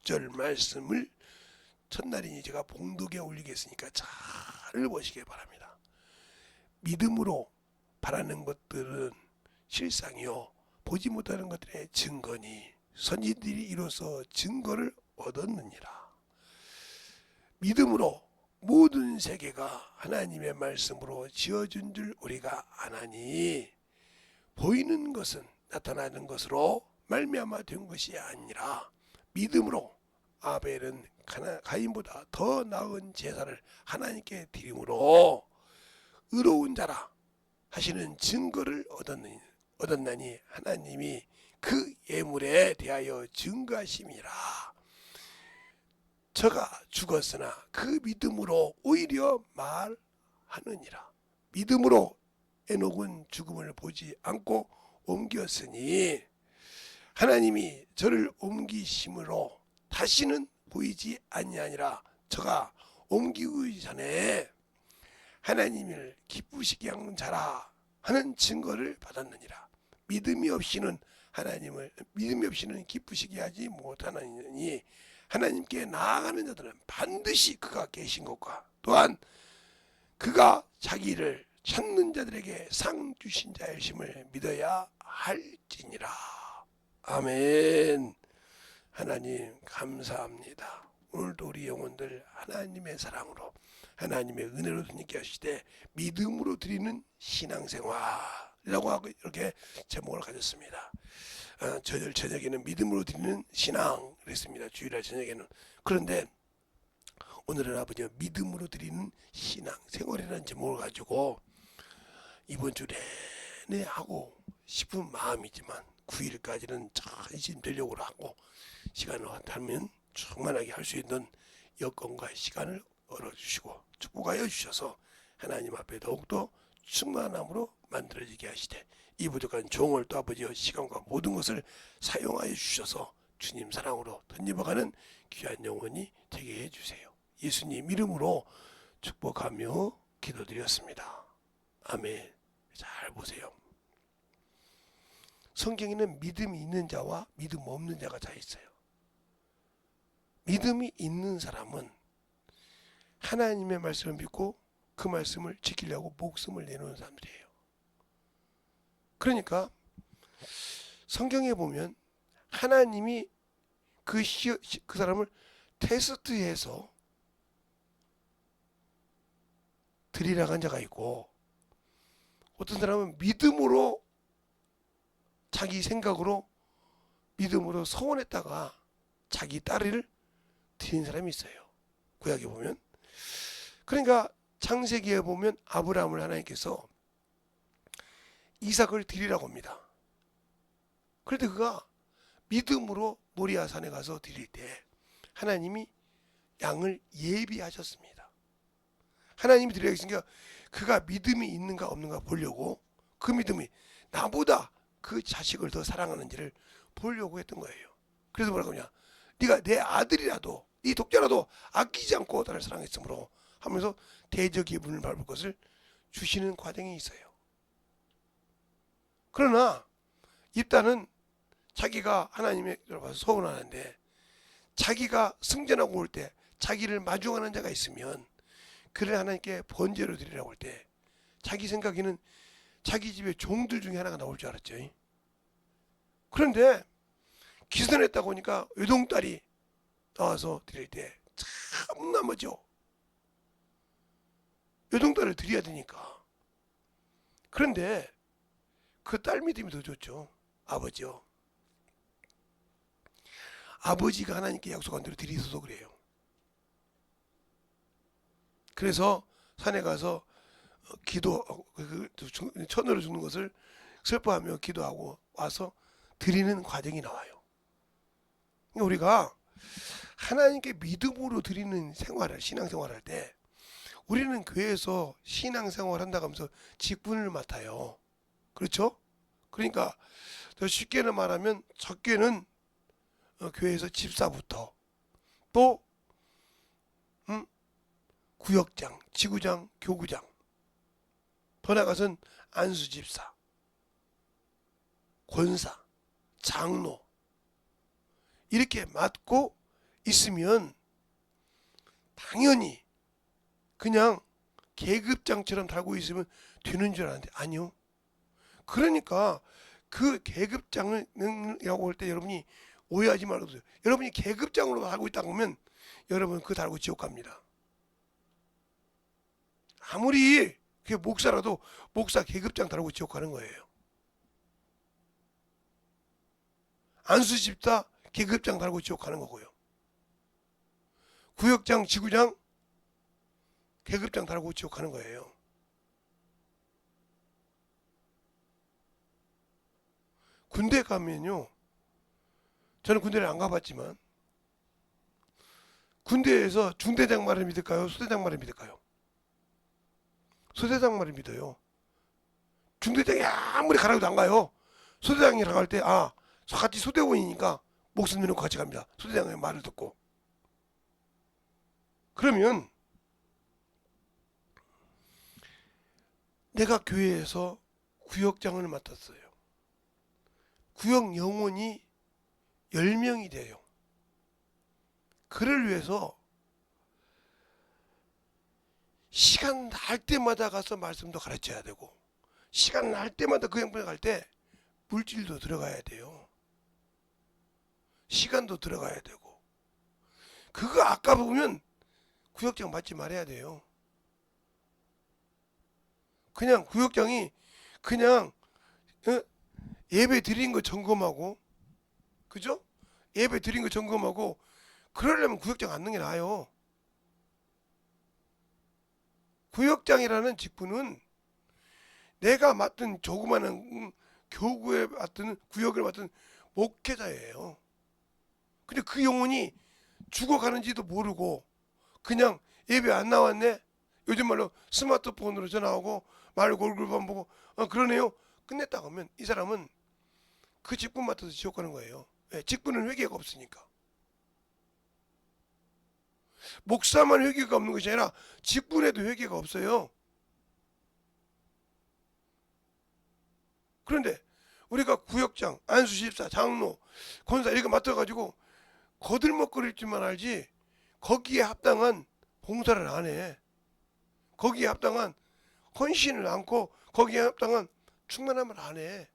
6절 말씀을 첫날이니 제가 봉독에 올리겠으니까 잘 보시기 바랍니다. 믿음으로 바라는 것들은 실상이요 보지 못하는 것들의 증거니 선지들이 이로써 증거를 얻었느니라. 믿음으로 모든 세계가 하나님의 말씀으로 지어준 줄 우리가 아나니 보이는 것은 나타나는 것으로 말미암아 된 것이 아니라 믿음으로 아벨은 가인보다 더 나은 제사를 하나님께 드림으로 의로운 자라 하시는 증거를 얻었나니 하나님이 그 예물에 대하여 증거하심이라. 저가 죽었으나 그 믿음으로 오히려 말하느니라. 믿음으로 에녹은 죽음을 보지 않고 옮겼으니 하나님이 저를 옮기심으로 다시는 보이지 아니하니라. 저가 옮기기 전에 하나님을 기쁘시게 한 자라 하는 증거를 받았느니라. 믿음이 없이는 기쁘시게 하지 못하느니 하나님께 나아가는 자들은 반드시 그가 계신 것과 또한 그가 자기를 찾는 자들에게 상 주신 자일심을 믿어야 할지니라. 아멘. 하나님 감사합니다. 오늘도 우리 영혼들 하나님의 사랑으로 하나님의 은혜로 주님께 하시되 믿음으로 드리는 신앙생활이라고 하고 이렇게 제목을 가졌습니다. 저녁에는 믿음으로 드리는 신앙 그랬습니다. 주일날 저녁에는. 그런데 오늘은 아버지 믿음으로 드리는 신앙생활이라는 제목을 가지고 이번 주 내내 하고 싶은 마음이지만 9일까지는 잘 되려고 하고 시간을 한다면 충만하게 할 수 있는 여건과 시간을 얻어주시고 축복하여 주셔서 하나님 앞에 더욱더 충만함으로 만들어지게 하시되 이 부족한 종을 또 아버지의 시간과 모든 것을 사용하여 주셔서 주님 사랑으로 덧입어가는 귀한 영혼이 되게 해주세요. 예수님 이름으로 축복하며 기도드렸습니다. 아멘. 잘 보세요. 성경에는 믿음이 있는 자와 믿음 없는 자가 다 있어요. 믿음이 있는 사람은 하나님의 말씀을 믿고 그 말씀을 지키려고 목숨을 내놓는 사람들이에요. 그러니까 성경에 보면 하나님이 그 사람을 테스트해서 드리라고 한 자가 있고 어떤 사람은 믿음으로 자기 생각으로 믿음으로 서원했다가 자기 딸을 드린 사람이 있어요. 구약에 보면. 그러니까 창세기에 보면 아브라함을 하나님께서 이삭을 드리라고 합니다. 그런데 그가 믿음으로 모리아 산에 가서 드릴 때 하나님이 양을 예비하셨습니다. 하나님이 드리라고 했으니까 그가 믿음이 있는가 없는가 보려고 그 믿음이 나보다 그 자식을 더 사랑하는지를 보려고 했던 거예요. 그래서 뭐라고 하냐, 네가 내 아들이라도 네 독자라도 아끼지 않고 나를 사랑했으므로 하면서 대적의 문을 밟을 것을 주시는 과정이 있어요. 그러나 입다는 자기가 하나님의 들어봐서 서운하는데 자기가 승전하고 올 때 자기를 마중하는 자가 있으면 그를 하나님께 번제로 드리라고 할 때 자기 생각에는 자기 집에 종들 중에 하나가 나올 줄 알았죠. 그런데 기선했다고 하니까 외동딸이 나와서 드릴 때 참 나머죠. 외동딸을 드려야 되니까. 그런데 그 딸 믿음이 더 좋죠. 아버지요. 아버지가 하나님께 약속한 대로 드리소서 그래요. 그래서 산에 가서 천으로 죽는 것을 슬퍼하며 기도하고 와서 드리는 과정이 나와요. 그러니까 우리가 하나님께 믿음으로 드리는 신앙생활을 할 때 우리는 교회에서 신앙생활 한다고 하면서 직분을 맡아요. 그렇죠? 그러니까 더 쉽게는 말하면 적게는 교회에서 집사부터 또 구역장, 지구장, 교구장, 더 나아가서는 안수집사, 권사, 장로 이렇게 맡고 있으면 당연히 그냥 계급장처럼 달고 있으면 되는 줄 알았는데 아니요. 그러니까 그 계급장이라고 할 때 여러분이 오해하지 말아주세요. 여러분이 계급장으로 달고 있다고 하면 여러분 그거 달고 지옥 갑니다. 아무리 그게 목사라도 목사 계급장 달고 지옥 가는 거예요. 안수 집사 계급장 달고 지옥 가는 거고요. 구역장, 지구장 계급장 달고 지옥 가는 거예요. 군대 가면요. 저는 군대를 안 가봤지만 군대에서 중대장 말을 믿을까요? 소대장 말을 믿을까요? 소대장 말을 믿어요. 중대장이 아무리 가라고도 안 가요. 소대장이랑 할 때 같이 소대원이니까 목숨 내놓고 같이 갑니다. 소대장의 말을 듣고. 그러면 내가 교회에서 구역장을 맡았어요. 구역 영혼이 10명이 돼요. 그를 위해서 시간 날 때마다 가서 말씀도 가르쳐야 되고 시간 날 때마다 그 양반에 갈 때 물질도 들어가야 돼요. 시간도 들어가야 되고 그거 아까 보면 구역장 받지 말아야 돼요. 그냥 구역장이 그냥 예배 드린 거 점검하고 그죠? 예배 드린 거 점검하고 그러려면 구역장 앉는 게 나아요. 구역장이라는 직분은 내가 맡은 조그마한 교구에 맡은 구역을 맡은 목회자예요. 근데 그 영혼이 죽어가는지도 모르고 그냥 예배 안 나왔네. 요즘 말로 스마트폰으로 전화하고 말고 얼굴만 보고 그러네요. 끝냈다고 하면 이 사람은 그 직분 맡아서 지옥 가는 거예요. 직분은 회개가 없으니까. 목사만 회개가 없는 것이 아니라 직분에도 회개가 없어요. 그런데 우리가 구역장, 안수집사, 장로, 권사 이렇게 맡아가지고 거들먹거릴지만 알지 거기에 합당한 봉사를 안 해. 거기에 합당한 헌신을 않고 거기에 합당한 충만함을 안 해.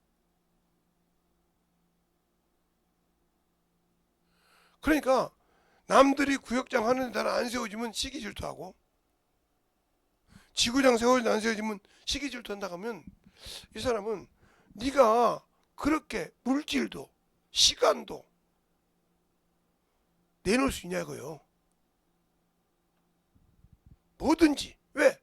그러니까 남들이 구역장 하는데 나는 안 세워지면 시기 질투하고 지구장 세워지면 안 세워지면 시기 질투한다 하면 이 사람은 네가 그렇게 물질도 시간도 내놓을 수 있냐고요. 뭐든지. 왜?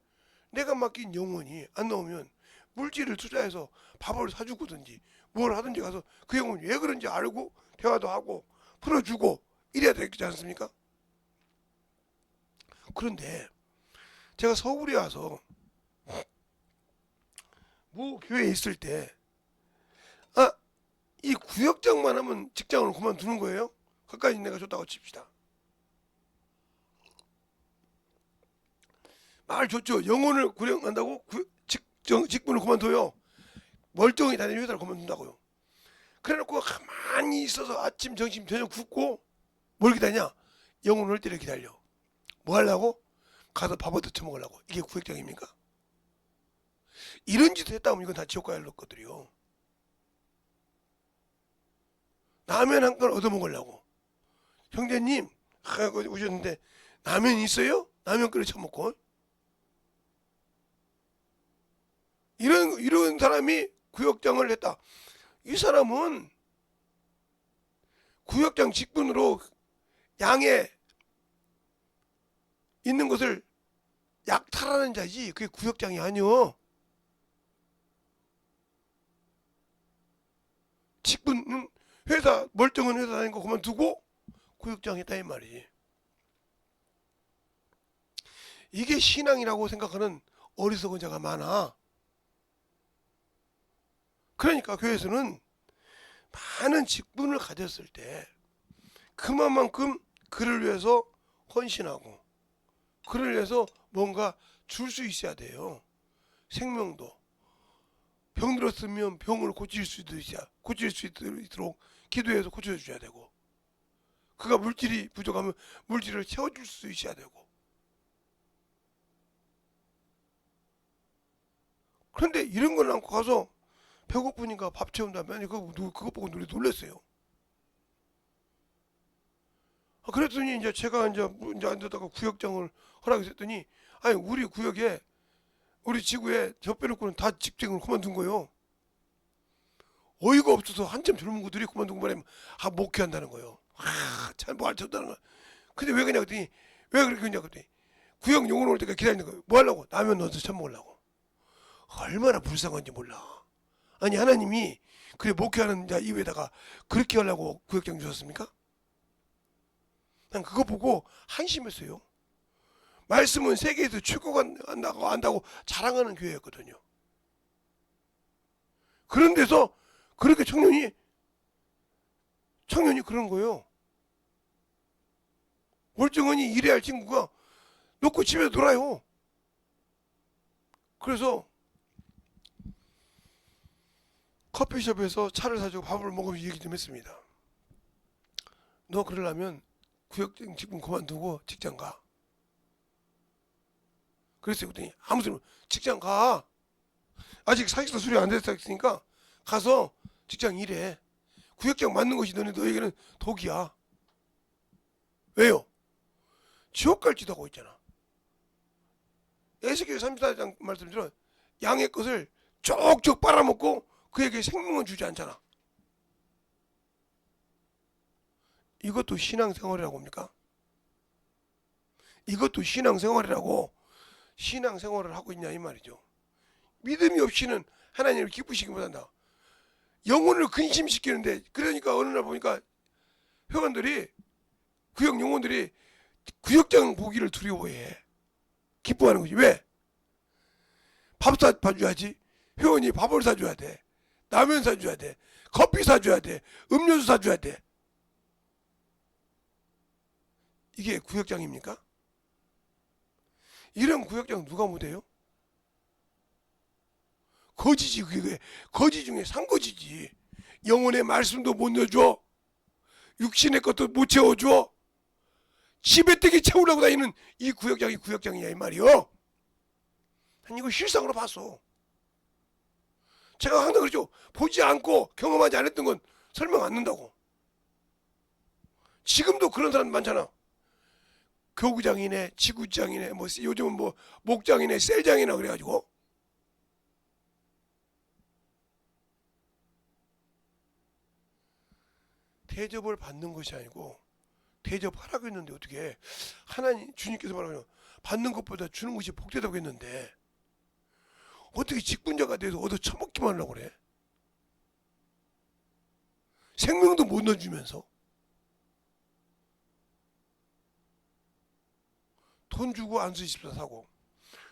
내가 맡긴 영혼이 안 나오면 물질을 투자해서 밥을 사주고든지 뭘 하든지 가서 그 영혼이 왜 그런지 알고 대화도 하고 풀어주고 이래야 되지 않습니까? 그런데 제가 서울에 와서 뭐 교회에 있을 때 이 구역장만 하면 직장을 그만두는 거예요? 그까지 내가 줬다고 칩시다. 말 좋죠. 영혼을 구령한다고 직분을 그만둬요. 멀쩡히 다니는 회사를 그만둔다고요. 그래놓고 가만히 있어서 아침, 점심, 저녁 굶고 뭘 기다냐? 영혼을 올 때를 기다려. 뭐 하려고? 가서 밥 얻어 처먹으려고. 이게 구역장입니까? 이런 짓을 했다 보면 이건 다 지옥 가야 할 것들이요. 라면 한 건 얻어먹으려고. 형제님 오셨는데 라면 있어요? 라면 끓여 처먹고. 이런 사람이 구역장을 했다. 이 사람은 구역장 직분으로 양에 있는 것을 약탈하는 자지 그게 구역장이 아니요. 직분은 회사 멀쩡한 회사 다니는 거 그만두고 구역장 했다 이 말이지. 이게 신앙이라고 생각하는 어리석은 자가 많아. 그러니까 교회에서는 많은 직분을 가졌을 때 그만큼 그를 위해서 헌신하고 그를 위해서 뭔가 줄 수 있어야 돼요. 생명도 병 들었으면 병을 고칠 수 있도록 기도해서 고쳐줘야 되고 그가 물질이 부족하면 물질을 채워줄 수 있어야 되고. 그런데 이런 걸 안고 가서 배고프니까 밥 채운다면 그거 보고 놀랐어요. 그랬더니 이제 제가 이제 앉았다가 구역장을 허락했더니, 아니 우리 구역에 우리 지구에 저 빼놓고는 다 직장을 그만둔 거예요. 어이가 없어서 한참 젊은 구들이 그만두고 말하면 목회한다는 거예요. 참 뭐 할 줄 안다는 거야. 근데 왜 그러냐 그랬더니, 왜 그렇게 그러냐 그랬더니 구역 용원 올 때까지 기다리는 거예요. 뭐 하려고? 라면 넣어서 처먹으려고. 얼마나 불쌍한지 몰라. 아니 하나님이 그래 목회하는 자 이외에다가 그렇게 하려고 구역장 주셨습니까? 난 그거 보고 한심했어요. 말씀은 세계에서 최고가 한다고 자랑하는 교회였거든요. 그런 데서 그렇게 청년이 그런 거예요. 멀쩡하니 일해야 할 친구가 놓고 집에 놀아요. 그래서 커피숍에서 차를 사주고 밥을 먹으면서 얘기 좀 했습니다. 너 그러려면 구역장 지금 그만두고 직장 가. 그랬어요. 그랬더니 아무 소리 직장 가. 아직 사직서 수리 안 됐으니까 가서 직장 일해. 구역장 맞는 것이 너에게는 독이야. 왜요? 지옥 갈지도 하고 있잖아. 에스겔 34장 말씀처럼 양의 것을 쪽쪽 빨아먹고 그에게 생명은 주지 않잖아. 이것도 신앙생활이라고 합니까? 이것도 신앙생활이라고 신앙생활을 하고 있냐 이 말이죠. 믿음이 없이는 하나님을 기쁘시기 못한다. 영혼을 근심시키는데, 그러니까 어느 날 보니까 회원들이, 구역 영혼들이 구역장 보기를 두려워해. 기뻐하는 거지. 왜? 밥 사줘야지. 회원이 밥을 사줘야 돼. 라면 사줘야 돼. 커피 사줘야 돼. 음료수 사줘야 돼. 이게 구역장입니까? 이런 구역장 누가 못해요? 거지지. 그게 거지 중에 상거지지. 영혼의 말씀도 못 넣어줘. 육신의 것도 못 채워줘. 지배되게 채우려고 다니는 이 구역장이 구역장이냐 이 말이요. 난 이거 실상으로 봤어. 제가 항상 그러죠. 보지 않고 경험하지 않았던 건 설명 안 된다고. 지금도 그런 사람 많잖아. 교구장이네, 지구장이네, 뭐 요즘은 뭐 목장이네, 셀장이나 그래가지고. 대접을 받는 것이 아니고 대접하라고 했는데 어떻게 하나님 주님께서 말하면 받는 것보다 주는 것이 복되다고 했는데 어떻게 직분자가 돼서 얻어 처먹기만 하려고 그래? 생명도 못 넣어주면서 돈 주고 안수집사 사고,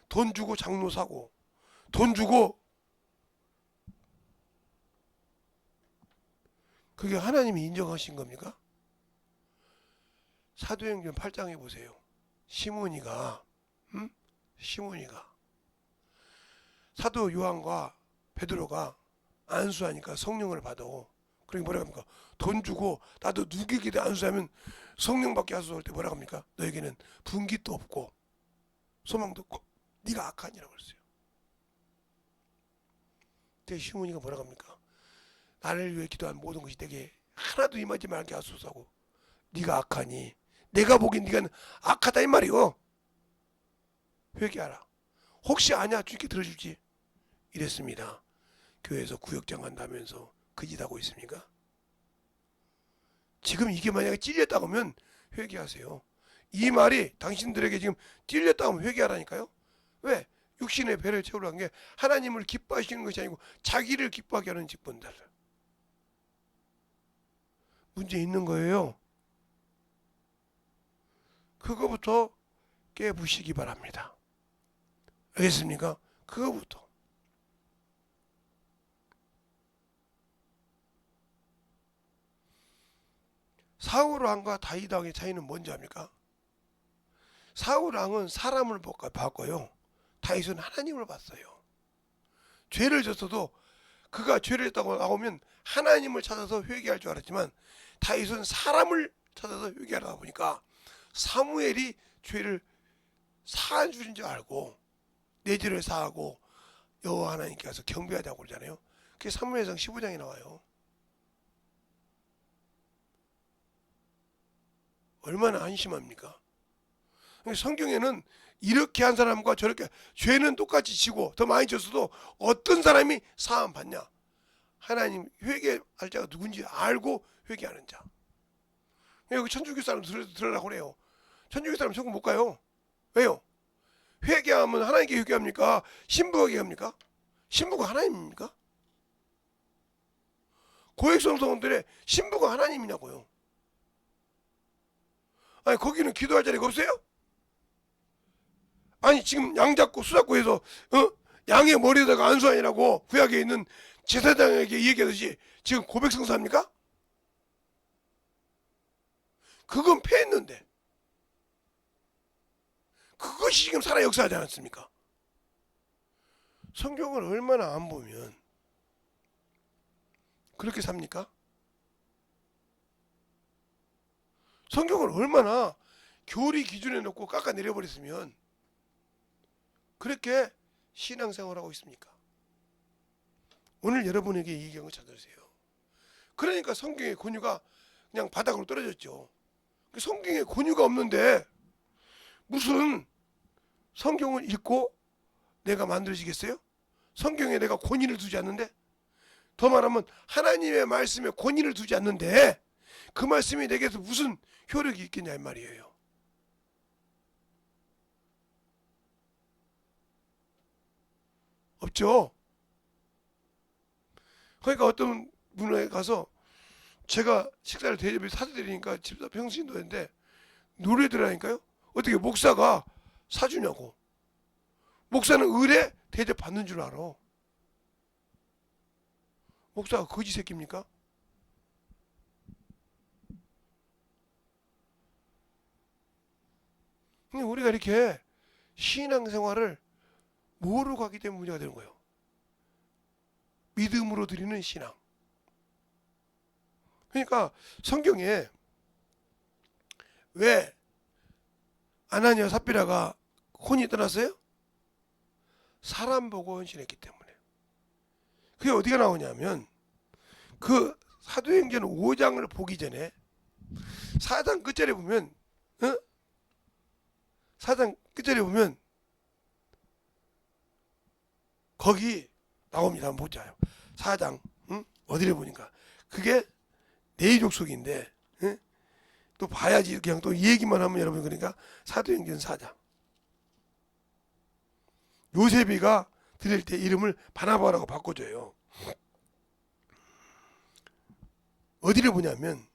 돈 주고 장로 사고, 돈 주고. 그게 하나님이 인정하신 겁니까? 사도행전 8장에 보세요. 시몬이가 사도 요한과 베드로가 안수하니까 성령을 받아. 그러니까 뭐라 합니까? 돈 주고 나도 누구에게 안수하면 성령 받게 하소서 할 때 뭐라 합니까? 너에게는 분깃도 없고 소망도 없고 네가 악하니라고 그랬어요. 그때 시몬이가 뭐라 합니까? 나를 위해 기도한 모든 것이 내게 하나도 임하지 말게 하소서 하고, 네가 악하니 내가 보기엔 네가 악하다 이 말이요. 회개하라. 혹시 아냐 주님께 들어주지. 이랬습니다. 교회에서 구역장 한다면서 그 짓 하고 있습니까? 지금 이게 만약에 찔렸다고 하면 회개하세요. 이 말이 당신들에게 지금 찔렸다고 하면 회개하라니까요. 왜? 육신의 배를 채우려 한 게 하나님을 기뻐하시는 것이 아니고 자기를 기뻐하게 하는 직분들. 문제 있는 거예요. 그거부터 깨부시기 바랍니다. 알겠습니까? 그거부터. 사울 왕과 다윗 왕의 차이는 뭔지 압니까? 사울 왕은 사람을 봤고요. 다윗은 하나님을 봤어요. 죄를 졌어도 그가 죄를 했다고 나오면 하나님을 찾아서 회개할 줄 알았지만 다윗은 사람을 찾아서 회개하다 보니까 사무엘이 죄를 사한 줄인 줄 알고 내 죄를 사하고 여호와 하나님께서 경배하자고 그러잖아요. 그게 사무엘상 15장에 나와요. 얼마나 한심합니까? 성경에는 이렇게 한 사람과 저렇게 죄는 똑같이 지고 더 많이 졌어도 어떤 사람이 사함 받냐? 하나님 회개할 자가 누군지 알고 회개하는 자. 여기 천주교 사람 들으라고 그래요. 천주교 사람 천국 못 가요. 왜요? 회개하면 하나님께 회개합니까? 신부가 회개합니까? 신부가 하나님입니까? 고액성 성원들의 신부가 하나님이냐고요. 아니 거기는 기도할 자리가 없어요? 아니 지금 양 잡고 수 잡고 해서 양의 머리에다가 안수하니라고 구약에 있는 제사장에게 얘기하듯이 지금 고백성사합니까? 그건 패했는데 그것이 지금 살아 역사하지 않았습니까? 성경을 얼마나 안 보면 그렇게 삽니까? 성경을 얼마나 교리 기준에 놓고 깎아내려버렸으면 그렇게 신앙생활하고 있습니까? 오늘 여러분에게 이 경을 찾으세요. 그러니까 성경의 권유가 그냥 바닥으로 떨어졌죠. 성경에 권유가 없는데 무슨 성경을 읽고 내가 만들어지겠어요? 성경에 내가 권위를 두지 않는데, 더 말하면 하나님의 말씀에 권위를 두지 않는데 그 말씀이 내게서 무슨 효력이 있겠냐 이 말이에요. 없죠. 그러니까 어떤 분에 가서 제가 식사를 대접해 사드리니까 집사 평신도인데 노래 들으라니까요. 어떻게 목사가 사주냐고. 목사는 의뢰 대접 받는 줄 알아. 목사가 거지 새끼입니까? 우리가 이렇게 신앙생활을 모르고 가기 때문에 문제가 되는 거예요. 믿음으로 드리는 신앙. 그러니까 성경에 왜 아나니아 삽비라가 혼이 떠났어요? 사람 보고 헌신했기 때문에. 그게 어디가 나오냐면 그 사도행전 5장을 보기 전에 4장 끝절에 보면 4장 끝절에 보면 거기 나옵니다. 한번 보자요. 4장 어디를 보니까 그게 내이족속인데 또 봐야지 그냥 또 이 얘기만 하면 여러분 그러니까 사도행전 4장 요셉이가 드릴 때 이름을 바나바라고 바꿔줘요. 어디를 보냐면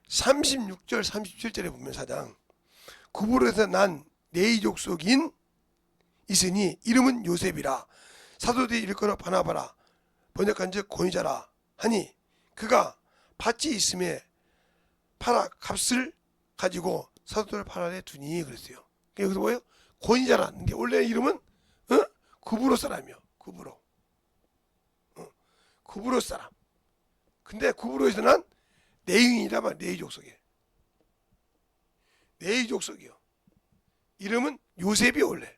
36절 37절에 보면 4장 구불에서 난 내이족속인 있으니 이름은 요셉이라 사도들이 일컬어 바나바라 번역한즉 권위자라 하니 그가 밭이 있음에 팔아 값을 가지고 사도들 팔아내 두니 그랬어요. 여기서 뭐예요? 권위자라는 게 원래 이름은 구브로 사람이요. 구브로 사람. 근데 구브로에서 난 내인이라 말 내이족속이에요. 내이족속이요. 이름은 요셉이 원래.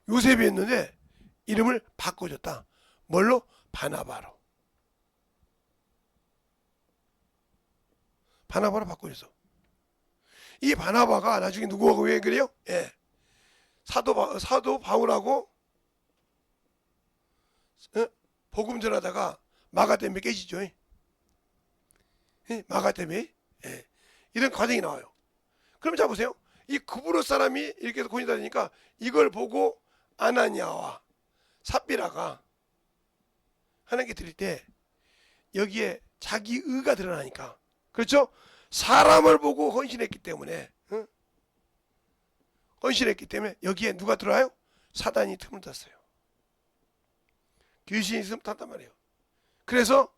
요셉이었는데 이름을 바꿔줬다. 뭘로? 바나바로. 바나바로 바꿔줬어. 이 바나바가 나중에 누구하고 왜 그래요? 예. 사도 바울하고 복음 전하다가 마가 때문에 깨지죠. 마가 때문에 이런 과정이 나와요. 그럼 자 보세요. 이 구브로 사람이 이렇게 해서 권위다니까 이걸 보고 아나니아와 삽비라가 하나님께 드릴 때 여기에 자기 의가 드러나니까 그렇죠? 사람을 보고 헌신했기 때문에 헌신했기 때문에 여기에 누가 들어와요? 사단이 틈을 탔어요. 귀신이 있으면 탔단 말이에요. 그래서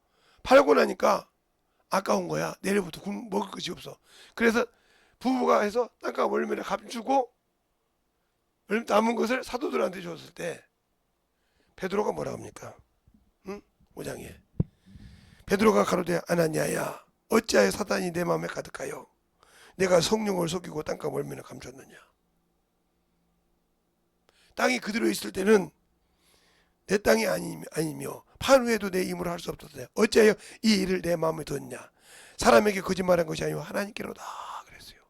팔고 나니까 아까운 거야. 내일부터 먹을 것이 없어. 그래서 부부가 해서 땅값 월면에 값 주고 남은 것을 사도들한테 줬을 때 베드로가 뭐라 합니까? 5장에 베드로가 가로되 아나니아야 어찌하여 사단이 내 마음에 가득하여 내가 성령을 속이고 땅값 얼마나 감췄느냐. 땅이 그대로 있을 때는 내 땅이 아니며 판후에도 내 힘으로 할 수 없었다. 어찌하여 이 일을 내 마음에 두었냐. 사람에게 거짓말한 것이 아니고 하나님께로다 그랬어요.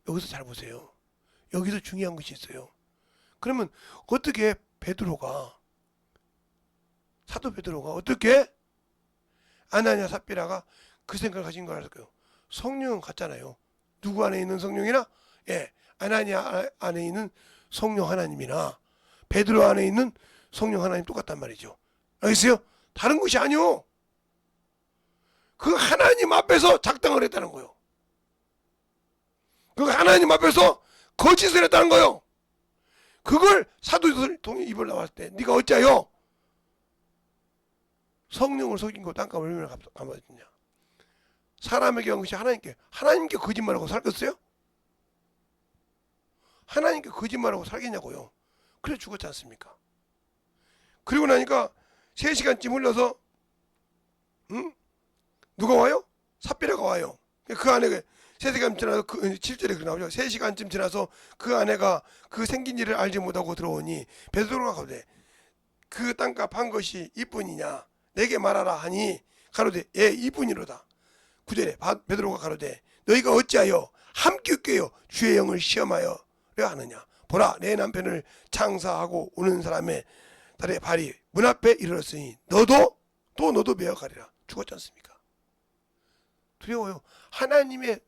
여기서 잘 보세요. 여기서 중요한 것이 있어요. 그러면 어떻게 사도 베드로가 어떻게 아나니아 삽비라가 그 생각을 가진 걸 알까요? 성령은 같잖아요. 누구 안에 있는 성령이나 아나니아 안에 있는 성령 하나님이나 베드로 안에 있는 성령 하나님 똑같단 말이죠. 알겠어요? 다른 것이 아니요. 그 하나님 앞에서 작당을 했다는 거예요. 그 하나님 앞에서 거짓을 했다는 거예요. 그걸 사도들이 입을 나왔을 때 네가 어찌하여 성령을 속이고 땅값 얼마나 갚아줬냐. 사람에게 한 것이 하나님께 거짓말하고 살겠어요? 하나님께 거짓말하고 살겠냐고요. 그래 죽었지 않습니까? 그리고 나니까 3시간쯤 흘러서 누가 와요? 삽비라가 와요. 그 안에 3시간 지나서 7절에 그 나오죠. 3시간쯤 지나서 그 아내가 그 생긴 일을 알지 못하고 들어오니 베드로가 가로되 그 땅값 한 것이 이뿐이냐 내게 말하라 하니 가로되 예 이뿐이로다. 9절에 베드로가 가로되 너희가 어찌하여 함께 웃겨요 주의 영을 시험하여려 하느냐. 보라 내 남편을 장사하고 오는 사람의 달의 발이 문 앞에 이르렀으니 너도 매어가리라. 죽었지 않습니까? 두려워요. 하나님께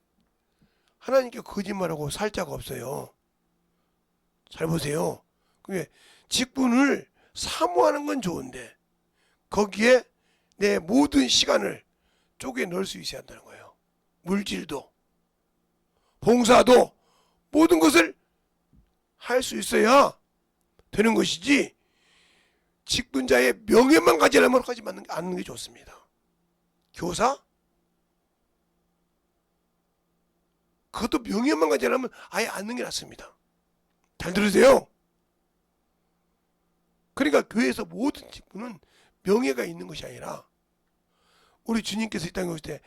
거짓말하고 살 자가 없어요. 잘 보세요. 그게 직분을 사모하는 건 좋은데 거기에 내 모든 시간을 쪼개 넣을 수 있어야 한다는 거예요. 물질도 봉사도 모든 것을 할 수 있어야 되는 것이지 직분자의 명예만 가지려면 하지 않는 게 좋습니다. 교사? 그것도 명예만 가지려면 아예 않는 게 낫습니다. 잘 들으세요. 그러니까 교회에서 모든 직분은 명예가 있는 것이 아니라 우리 주님께서 이 땅에 오실 때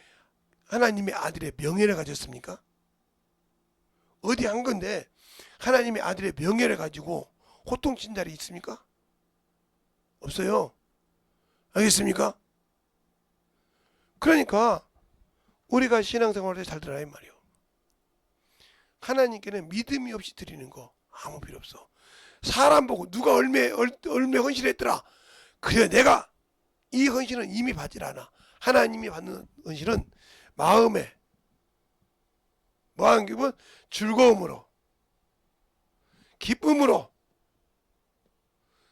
하나님의 아들의 명예를 가졌습니까? 어디 한 건데 하나님의 아들의 명예를 가지고 호통친 자리 있습니까? 없어요. 알겠습니까? 그러니까 우리가 신앙생활을 잘 들어야 이 말이에요. 하나님께는 믿음이 없이 드리는 거 아무 필요 없어. 사람 보고 누가 얼마 헌신했더라. 그래 내가 이 헌신은 이미 받질 않아. 하나님이 받는 헌신은 마음에 뭐하는 기분? 즐거움으로 기쁨으로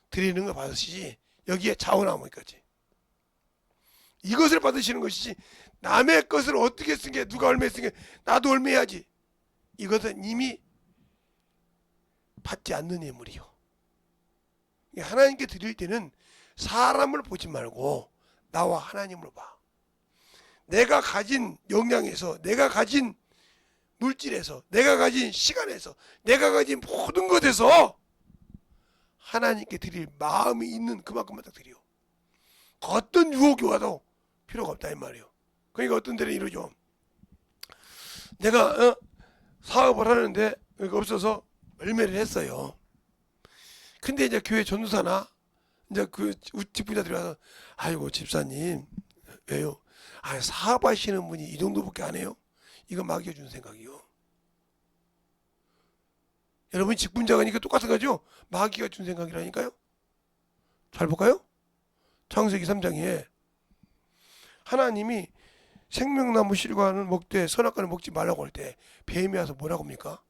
드리는 거 받으시지 여기에 자원하면까지 이것을 받으시는 것이지 남의 것을 어떻게 쓴 게 누가 얼마 쓴 게 나도 얼마 해야지 이것은 이미 받지 않는 예물이요. 하나님께 드릴 때는 사람을 보지 말고 나와 하나님을 봐. 내가 가진 역량에서 내가 가진 물질에서 내가 가진 시간에서 내가 가진 모든 것에서 하나님께 드릴 마음이 있는 그만큼만 딱 드려. 어떤 유혹이 와도 필요가 없다 이 말이에요. 그러니까 어떤 데는 이러죠. 내가 사업을 하는데 없어서 열매를 했어요. 근데 이제 교회 전도사나 이제 그 직분자들이 와서 아이고 집사님 왜요? 사업하시는 분이 이 정도밖에 안 해요? 이거 막여준 생각이요. 여러분 직분자가 이거 똑같은 거죠? 마귀가 준 생각이라니까요. 잘 볼까요? 창세기 3장에 하나님이 생명나무 실과는 먹되 선악과는 먹지 말라고 할 때 뱀이 와서 뭐라고 합니까?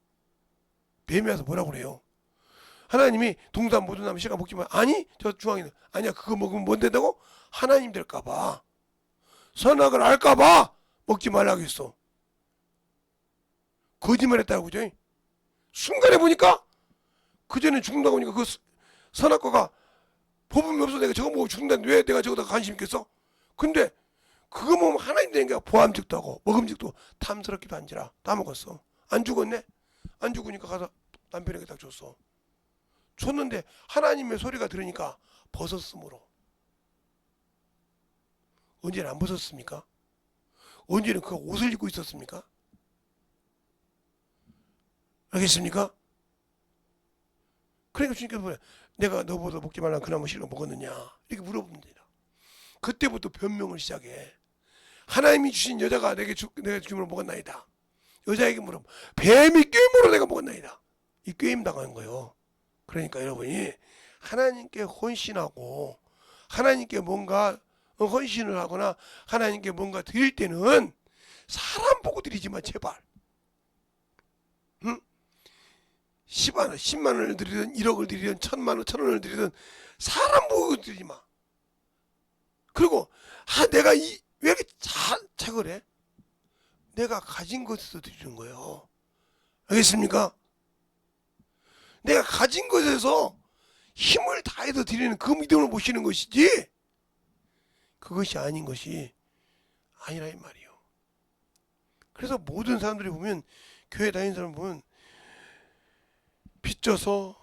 뱀이 와서 뭐라고 그래요? 하나님이 동산 모든 나무 실과 먹지 말. 아니 저 중앙에는 아니야 그거 먹으면 뭔 된다고? 하나님 될까봐 선악을 알까봐 먹지 말라고 했어. 거짓말했다고 그죠? 순간에 보니까 그전에 죽는다고 하니까 그 선악과가 법음이 없어 내가 저거 먹고 죽는다는데 왜 내가 저거다 관심 있겠어? 근데 그거 먹으면 하나님 되는 게 보암직도 하고 먹음직도 탐스럽기도 한지라 다 먹었어. 안 죽었네? 안 죽으니까 가서 남편에게 딱 줬어. 줬는데 하나님의 소리가 들으니까 버섯으로 언제는 안 벗었습니까? 언제는 그 옷을 입고 있었습니까? 알겠습니까? 그러니까 주님께서 뭐래? 내가 너보다 먹지 말라는 그 나무 씨를 먹었느냐? 이렇게 물어봅니다. 그때부터 변명을 시작해. 하나님이 주신 여자가 내가 주님으로 먹었나이다. 여자에게 물어. 뱀이 꾀임으로 내가 먹었나이다. 이 꾀임 당한 거예요. 그러니까 여러분이 하나님께 헌신하고 하나님께 뭔가 헌신을 하거나 하나님께 뭔가 드릴 때는 사람 보고 드리지 마, 제발. 응? 10만 원을 드리든 1억을 드리든 1,000만 원, 1,000원을 드리든 사람 보고 드리지 마. 그리고 내가 왜 이렇게 착을 해? 내가 가진 것에서 드리는 거예요. 알겠습니까? 내가 가진 것에서 힘을 다해서 드리는 그 믿음을 모시는 것이지 그것이 아닌 것이 아니라 이 말이에요. 그래서 모든 사람들이 보면 교회 다니는 사람 보면 빚져서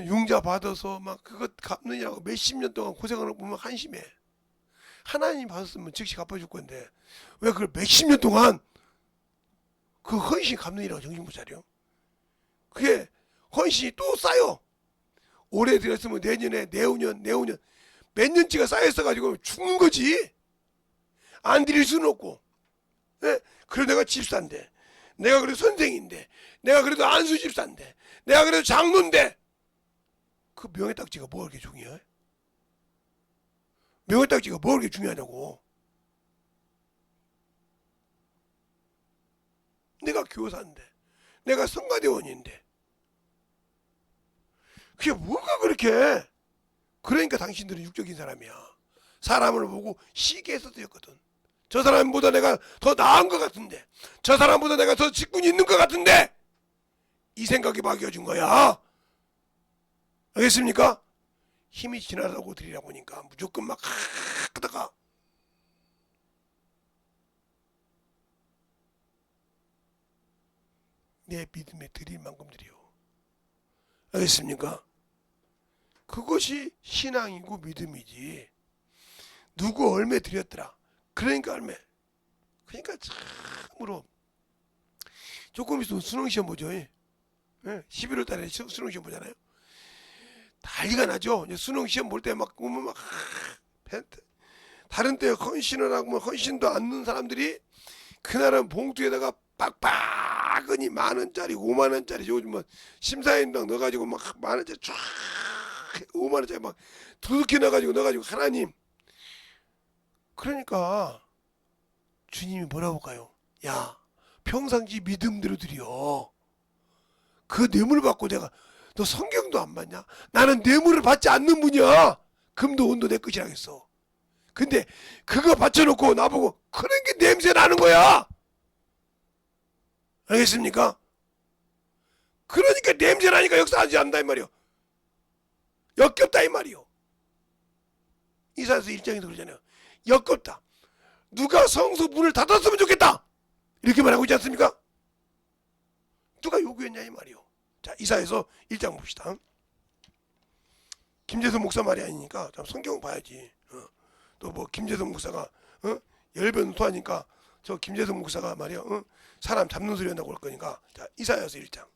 융자 받아서 막 그것 갚느냐고 몇십 년 동안 고생하는 거 보면 한심해. 하나님 받았으면 즉시 갚아줄 건데 왜 그걸 몇십 년 동안 그 헌신 갚느냐고 정신 못 차려. 그게 헌신이 또 쌓여. 올해 드렸으면 내년에 내후년 몇 년치가 쌓여있어가지고 죽는 거지. 안 드릴 수는 없고. 네? 그래도 내가 집사인데 내가 그래도 선생인데 내가 그래도 안수 집사인데 내가 그래도 장로인데 그 명예딱지가 뭐가 그렇게 중요해? 명예딱지가 뭐가 그렇게 중요하냐고. 내가 교사인데 내가 성가대원인데 그게 뭐가 그렇게. 그러니까 당신들은 육적인 사람이야. 사람을 보고 시기해서 되었거든. 저 사람보다 내가 더 나은 것 같은데 저 사람보다 내가 더 직분이 있는 것 같은데 이 생각이 막혀준 거야. 알겠습니까? 힘이 지나다고 드리라고 하니까 무조건 막 하다가 내 믿음에 드릴 만큼 드려. 알겠습니까? 그것이 신앙이고 믿음이지. 누구 얼마 드렸더라. 그러니까 얼마. 그러니까 참으로 조금 있으면 수능시험 보죠. 11월 달에 수능시험 보잖아요. 난리가 나죠. 수능시험 볼 때 막 오면 막 다른 때 헌신을 하고 헌신도 않는 사람들이 그날은 봉투에다가 빡빡하니 만원짜리 5만원짜리 요즘 뭐 심사인당 넣어가지고 막 만원짜리 쫙 5만원짜리 막 두둑히 넣어가지고 하나님. 그러니까 주님이 뭐라고 할까요? 야 평상시 믿음대로 드려. 그 뇌물 받고 내가 너 성경도 안 봤냐? 나는 뇌물을 받지 않는 분이야. 금도 은도 내 것이라겠어. 근데 그거 받쳐놓고 나보고 그런 게 냄새 나는 거야. 알겠습니까? 그러니까 냄새 나니까 역사하지 않는다 이 말이요. 역겹다 이 말이요. 이사야서 1장에서 그러잖아요. 역겹다. 누가 성소 문을 닫았으면 좋겠다. 이렇게 말하고 있지 않습니까? 누가 요구했냐 이 말이요. 자, 이사야서 1장 봅시다. 김재선 목사 말이 아니니까 성경 봐야지. 또 뭐 김재선 목사가 열변 토하니까 저 김재선 목사가 말이야 사람 잡는 소리 한다고 할 거니까. 자, 이사야서 1장.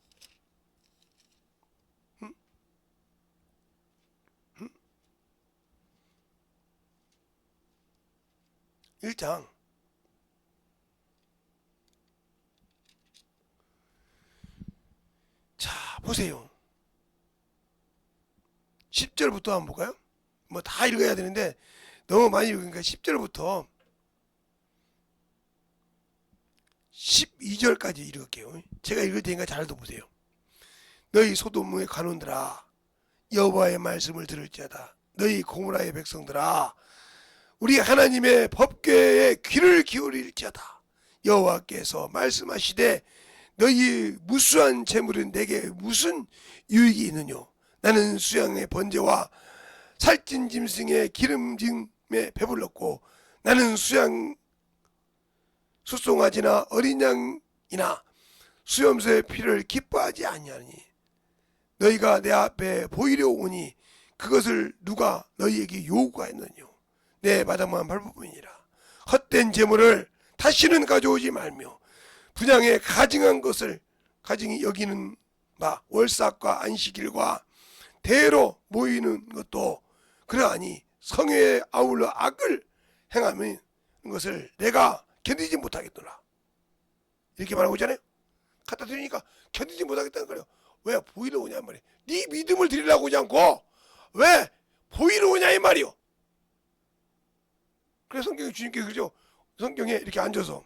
1장. 자, 보세요. 10절부터 한번 볼까요? 뭐 다 읽어야 되는데 너무 많이 읽으니까 10절부터 12절까지 읽을게요. 제가 읽을 테니까 잘 들어보세요. 너희 소돔의 관원들아 여호와의 말씀을 들을지어다. 너희 고무라의 백성들아 우리 하나님의 법궤에 귀를 기울일지어다. 여호와께서 말씀하시되 너희 무수한 재물은 내게 무슨 유익이 있느뇨. 나는 수양의 번제와 살찐 짐승의 기름짐에 배불렀고 나는 수송아지나 어린 양이나 수염소의 피를 기뻐하지 아니하니 너희가 내 앞에 보이려 오니 그것을 누가 너희에게 요구하였느뇨. 내 마당만 밟아보이니라. 헛된 재물을 다시는 가져오지 말며 분양에 가증한 것을 가증히 여기는 바 월삭과 안식일과 대로 모이는 것도 그러하니 성회에 아울러 악을 행하는 것을 내가 견디지 못하겠노라. 이렇게 말하고 있잖아요. 갖다 드리니까 견디지 못하겠다는 거예요. 왜 보이러 오냐 이 말이에요. 네 믿음을 드리려고 하지 않고 왜 보이러 오냐 이 말이요. 그래서 성경에 주님께서 그러죠. 성경에 이렇게 앉아서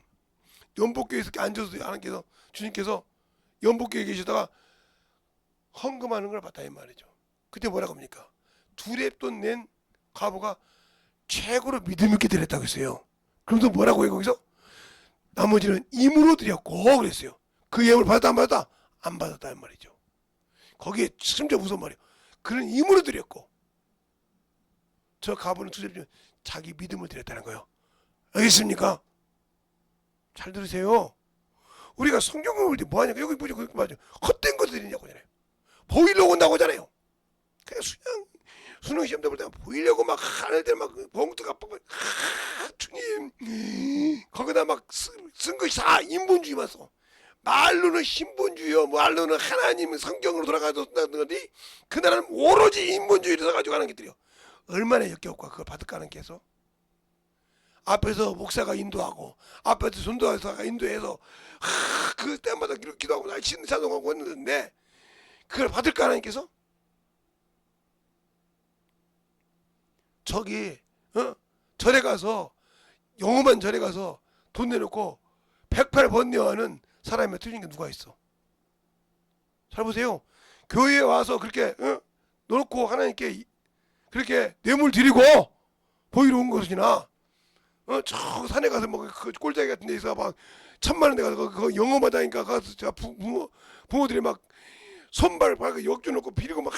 연복교에서 이렇게 앉아서 하나님께서 주님께서 연복교에 계시다가 헌금하는 걸 봤다 이 말이죠. 그때 뭐라고 합니까? 2렙돈 낸 과부가 최고로 믿음 있게 드렸다고 했어요. 그러면서 뭐라고 해요 거기서? 나머지는 임으로 드렸고 그랬어요. 그 예물 받았다 안 받았다? 안 받았다 이 말이죠. 거기에 심지어 무슨 말이에요? 그는 임으로 드렸고 저 과부는 2렙 자기 믿음을 드렸다는 거예요. 알겠습니까? 잘 들으세요. 우리가 성경을 볼 때 뭐하냐고 여기 보죠. 그렇게 말하죠. 헛된 거 드리냐고 하잖아요. 보이려고 온다고 하잖아요. 그냥 수능 시험 때 볼 때 보이려고 막 하늘 때 막 봉투가 주님 거기다 막 쓴 것이 다 인본주의만 써. 말로는 신본주의요, 말로는 하나님 성경으로 돌아가졌다더니 그 나라는 오로지 인본주의를 가지고 가는 것들이요. 얼마나 역겹고 그걸 받을까 하는 게 해서 앞에서 목사가 인도하고 앞에서 전도사가 인도해서 그 때마다 기도하고 날씨는 찬송하고 했는데 그걸 받을까 하나님께서 저기 절에 가서 영험한 절에 가서 돈 내놓고 108번녀하는 사람이 틀린 게 누가 있어? 잘 보세요. 교회에 와서 그렇게 놓고 하나님께 그렇게 뇌물 드리고 보이러 온 것이나 저 산에 가서 뭐 그 꼴자기 같은 데서 막 1000만 원 내 가서 그 영험하다니까 가서 제가 부모들이 막 손발 밟고 역주 놓고 비리고 막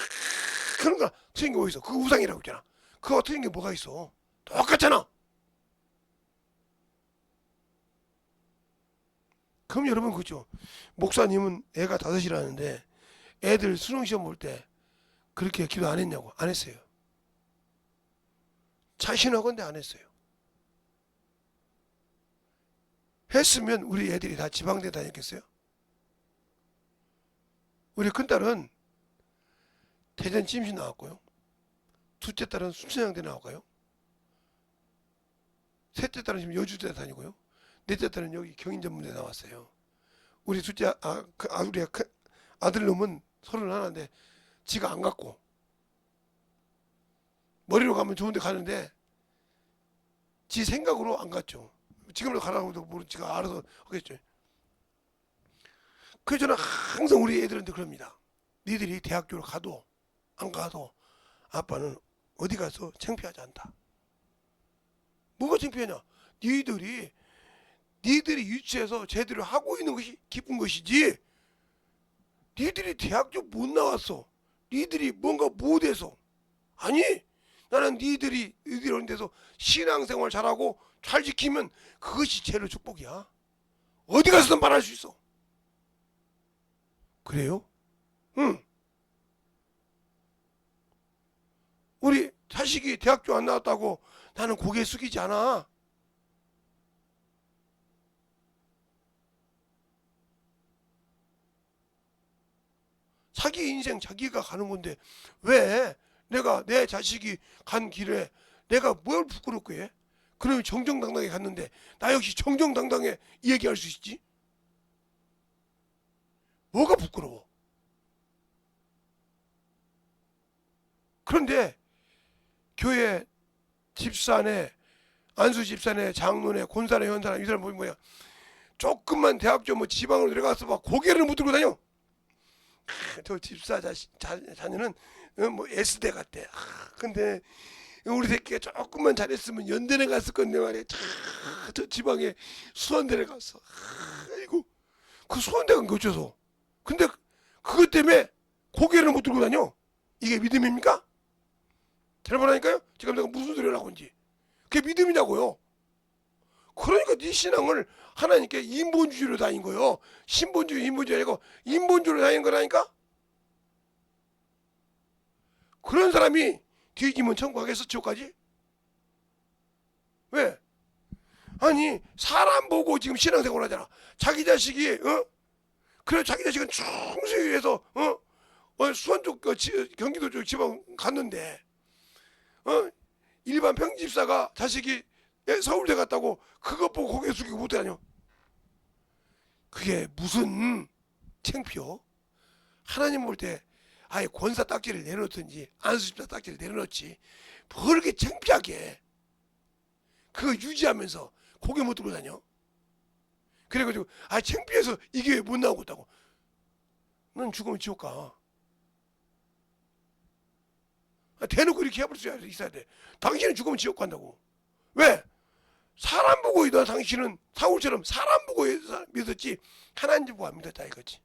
그런 거 틀린 게 어디 있어? 그거 우상이라고 있잖아. 그거 틀린 게 뭐가 있어? 똑같잖아. 그럼 여러분 그죠? 목사님은 애가 5이라는데 애들 수능 시험 볼 때 그렇게 기도 안 했냐고? 안 했어요. 자신하건대 안 했어요. 했으면 우리 애들이 다 지방대 다녔겠어요? 우리 큰딸은 대전 찜신 나왔고요. 둘째 딸은 순천향대 나왔고요. 셋째 딸은 지금 여주대 다니고요. 넷째 딸은 여기 경인전문대 나왔어요. 우리 둘째 우리 아들놈은 31인데 지가 안 갔고 머리로 가면 좋은데 가는데 지 생각으로 안 갔죠. 지금도 가라고도 모르 지가 알아서 하겠죠. 그래서 저는 항상 우리 애들한테 그럽니다. 니들이 대학교를 가도 안 가도 아빠는 어디 가서 창피하지 않다. 뭐가 창피하냐? 니들이 유치해서 제대로 하고 있는 것이 기쁜 것이지. 니들이 대학교 못 나왔어. 니들이 뭔가 못해서. 아니, 나는 니들이 이런 데서 신앙생활 잘하고 잘 지키면 그것이 제일 축복이야. 어디 가서든 말할 수 있어. 그래요? 응. 우리 자식이 대학교 안 나왔다고 나는 고개 숙이지 않아. 자기 인생 자기가 가는 건데 왜 내가 내 자식이 간 길에 내가 뭘 부끄럽게 해? 그러면 정정당당하게 갔는데 나 역시 정정당당하게 얘기할 수 있지? 뭐가 부끄러워? 그런데 교회 집사네, 안수 집사네, 장로네, 권사네, 현사네 이 사람 보면 뭐야? 조금만 대학교 뭐 지방으로 들어가서 막 고개를 못 들고 다녀. 저 집사 자녀는 뭐 S대 같대. 근데 우리 새끼가 조금만 잘했으면 연대에 갔을 건데 말이야. 저 지방에 수원대를 갔어. 아이고 그 수원대가 어째서? 근데 그것 때문에 고개를 못 들고 다녀. 이게 믿음입니까? 잘 보라니까요. 지금 내가 무슨 소리를 하고 있는지. 그게 믿음이냐고요. 그러니까 네 신앙을 하나님께 인본주의로 다닌 거요. 신본주의, 인본주의 아니고 인본주의로 다닌 거라니까. 그런 사람이 뒤지면 천국 가겠어, 지옥까지? 왜? 아니 사람 보고 지금 신앙생활 하잖아. 자기 자식이 그래 자기 자식은 충성히 해서 수원 쪽 경기도 쪽 지방 갔는데 일반 평집사가 자식이 서울대 갔다고 그것 보고 고개 숙이고 못하냐. 그게 무슨 창피요? 하나님 볼 때 아예 권사 딱지를 내려놓든지 안수집사 딱지를 내려놓지 뭘 그렇게 창피하게 그거 유지하면서 고개 못 들고 다녀. 그래가지고 창피해서 이 교회 못 나오고 있다고. 넌 죽으면 지옥 가. 대놓고 이렇게 해볼 수 있어야 돼. 당신은 죽으면 지옥 간다고. 왜? 사람 보고 있다. 당신은 사울처럼 사람 보고 믿었지 하나님 보고 안 믿었다 이거지.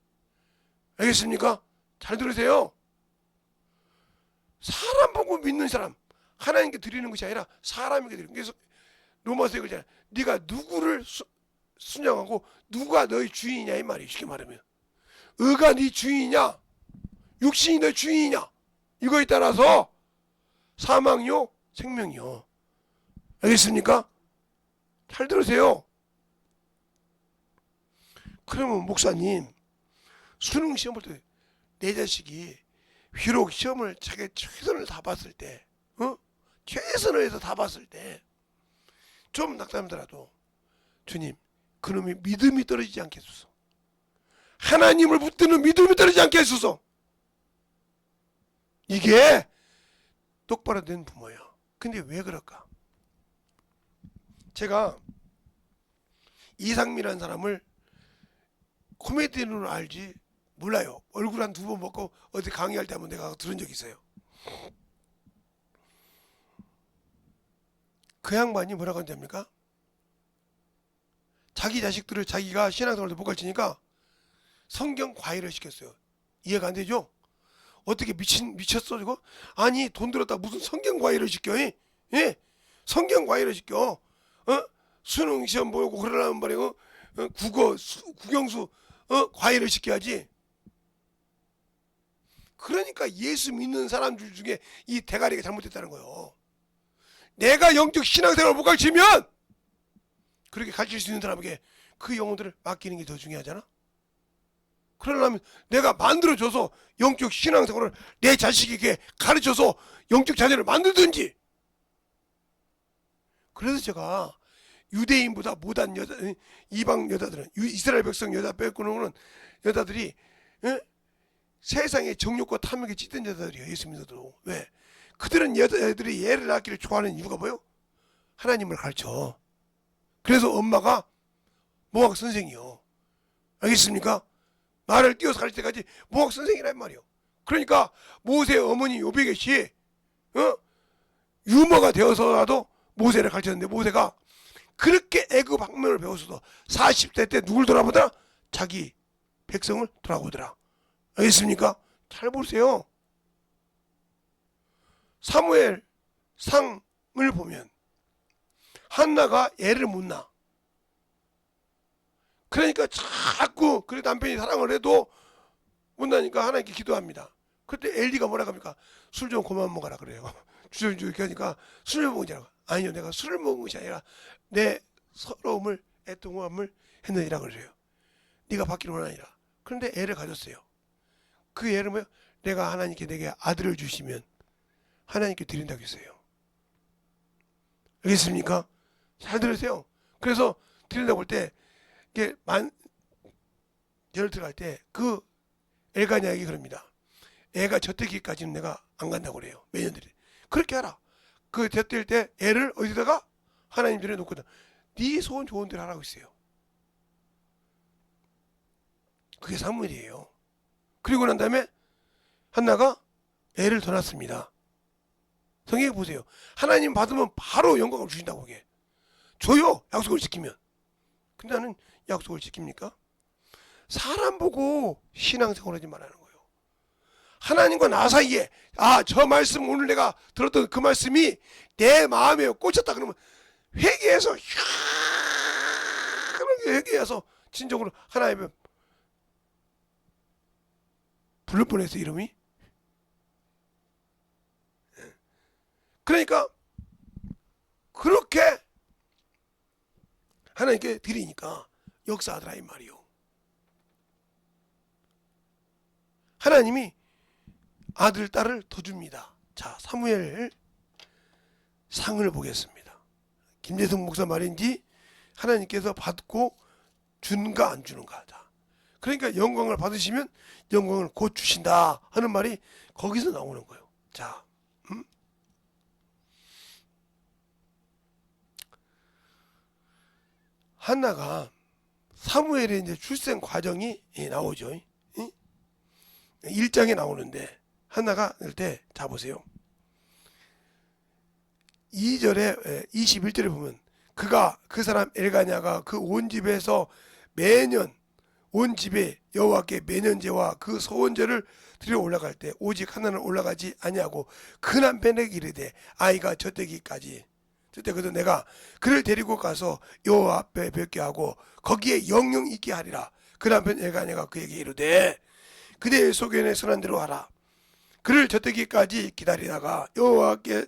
알겠습니까? 잘 들으세요. 사람 보고 믿는 사람 하나님께 드리는 것이 아니라 사람에게 드리는. 그래서 로마서에 그러잖아. 네가 누구를 순종하고 누가 너의 주인이냐 이 말이에요. 쉽게 말하면 의가 네 주인이냐 육신이 너의 주인이냐 이거에 따라서 사망요 생명이요. 알겠습니까? 잘 들으세요. 그러면 목사님 수능 시험 볼 때 내 자식이 비록 시험을 자기 최선을 다 봤을 때 최선을 해서 다 봤을 때 좀 낙담하더라도 주님 그놈이 믿음이 떨어지지 않게 해주소서. 하나님을 붙드는 믿음이 떨어지지 않게 해주소서. 이게 똑바로 된 부모예요. 근데 왜 그럴까? 제가 이상민이라는 사람을 코미디언으로 알지 몰라요. 얼굴 한 2번 먹고 어디 강의할 때 한번 내가 들은 적이 있어요. 그 양반이 뭐라고 하는지 압니까? 자기 자식들을 자기가 신앙생활도 못 가르치니까 성경 과외를 시켰어요. 이해가 안 되죠? 어떻게 미쳤어 이거? 아니 돈 들었다 무슨 성경 과외를 시켜? 예? 성경 과외를 시켜. 수능 시험 보고 그러려면 말이고 국어 국영수 과외를 시켜야지. 그러니까 예수 믿는 사람들 중에 이 대가리가 잘못됐다는 거예요. 내가 영적 신앙생활을 못 가르치면 그렇게 가르칠 수 있는 사람에게 그 영혼들을 맡기는 게 더 중요하잖아. 그러려면 내가 만들어줘서 영적 신앙생활을 내 자식에게 가르쳐서 영적 자녀를 만들든지. 그래서 제가 유대인보다 못한 여자, 이방 여자들은 이스라엘 백성 여자 빼고는 여자들이 세상의 정욕과 탐욕에 찌든 여자들이에요. 예수 믿어도. 왜? 그들은 여자들이 애를 낳기를 좋아하는 이유가 뭐예요? 하나님을 가르쳐. 그래서 엄마가 모학 선생이요. 알겠습니까? 말을 띄워서 가르칠 때까지 모학 선생이란 말이요. 그러니까 모세의 어머니 요베겟이 유머가 되어서라도 모세를 가르쳤는데 모세가 그렇게 애굽 학문을 배웠어도 40대 때 누굴 돌아보더라? 자기 백성을 돌아보더라. 알겠습니까? 잘 보세요. 사무엘 상을 보면 한나가 애를 못 낳아. 그러니까 자꾸 그래 남편이 사랑을 해도 못 나니까 하나님께 기도합니다. 그때 엘리가 뭐라고 합니까? 술 좀 그만 먹어라 그래요. 주저주저 이렇게 하니까 술을 먹으라고. 아니요 내가 술을 먹은 것이 아니라 내 서러움을 애통함을 했느니라 그래요. 네가 받기를 원하니라. 그런데 애를 가졌어요. 그 애를 뭐요? 내가 하나님께 내게 아들을 주시면 하나님께 드린다고 했어요. 알겠습니까? 잘 들으세요. 그래서 드린다고 할 때 이게 예를 들어갈 때 그 엘가냐에게 그럽니다. 애가 젖되기까지는 내가 안 간다고 그래요. 매년들이. 그렇게 하라. 그 젖될 때 애를 어디다가 하나님 전에 놓거든. 네 소원 좋은 대로 하라고 했어요. 그게 사무엘이에요. 그리고 난 다음에 한나가 애를 더 낳습니다. 성경에 보세요. 하나님 받으면 바로 영광을 주신다고 그게. 줘요. 약속을 지키면. 근데 나는 약속을 지킵니까? 사람 보고 신앙생활 하지 말라는 거예요. 하나님과 나 사이에 저 말씀 오늘 내가 들었던 그 말씀이 내 마음에 꽂혔다 그러면 회개해서 회개해서 진정으로 하나님을 부를 뻔했어 이름이. 그러니까 그렇게 하나님께 드리니까 역사하더라 이 말이요. 하나님이 아들 딸을 더 줍니다. 자, 사무엘 상을 보겠습니다. 김재성 목사 말인지 하나님께서 받고 주는가 안 주는가. 자, 그러니까 영광을 받으시면 영광을 곧 주신다 하는 말이 거기서 나오는 거예요. 자, 한나가 사무엘의 이제 출생 과정이 나오죠. 1장에 나오는데 한나가 될 때 자 보세요. 2절에 21절에 보면 그가 그 사람 엘가냐가 그 온 집에서 매년 온 집에 여호와께 매년제와 그 소원제를 드려 올라갈 때 오직 하나는 올라가지 아니하고 그 남편에게 이르되 아이가 젖되기까지 그때 그도 내가 그를 데리고 가서 여호와 앞에 뵙게 하고 거기에 영영 있게 하리라. 그 남편 엘가냐가 그에게 이르되 그대의 소견에 선한 대로 하라. 그를 젖되기까지 기다리다가 여호와께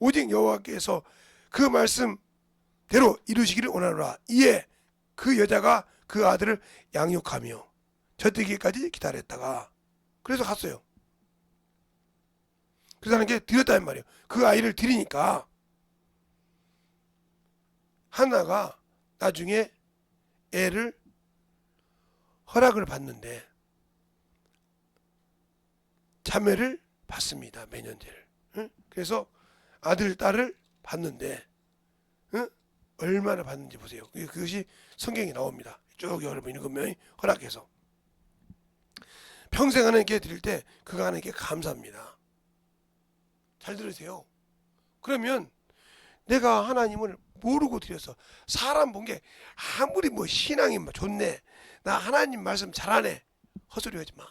오직 여호와께서 그 말씀대로 이루시기를 원하노라. 이에 그 여자가 그 아들을 양육하며 젖되기까지 기다렸다가 그래서 갔어요. 그래서 하나님께 드렸다는 말이에요. 그 아이를 드리니까 하나가 나중에 애를 허락을 받는데 자매를 받습니다. 매년제를. 응? 그래서 아들 딸을 받는데 응? 얼마나 받는지 보세요. 그것이 성경에 나옵니다. 쭉 여러분 읽으면 허락해서 평생 하나님께 드릴 때 그가 하나님께 감사합니다. 잘 들으세요. 그러면 내가 하나님을 모르고 드려서 사람 본 게 아무리 뭐 신앙이 좋네 나 하나님 말씀 잘하네 헛소리 하지 마.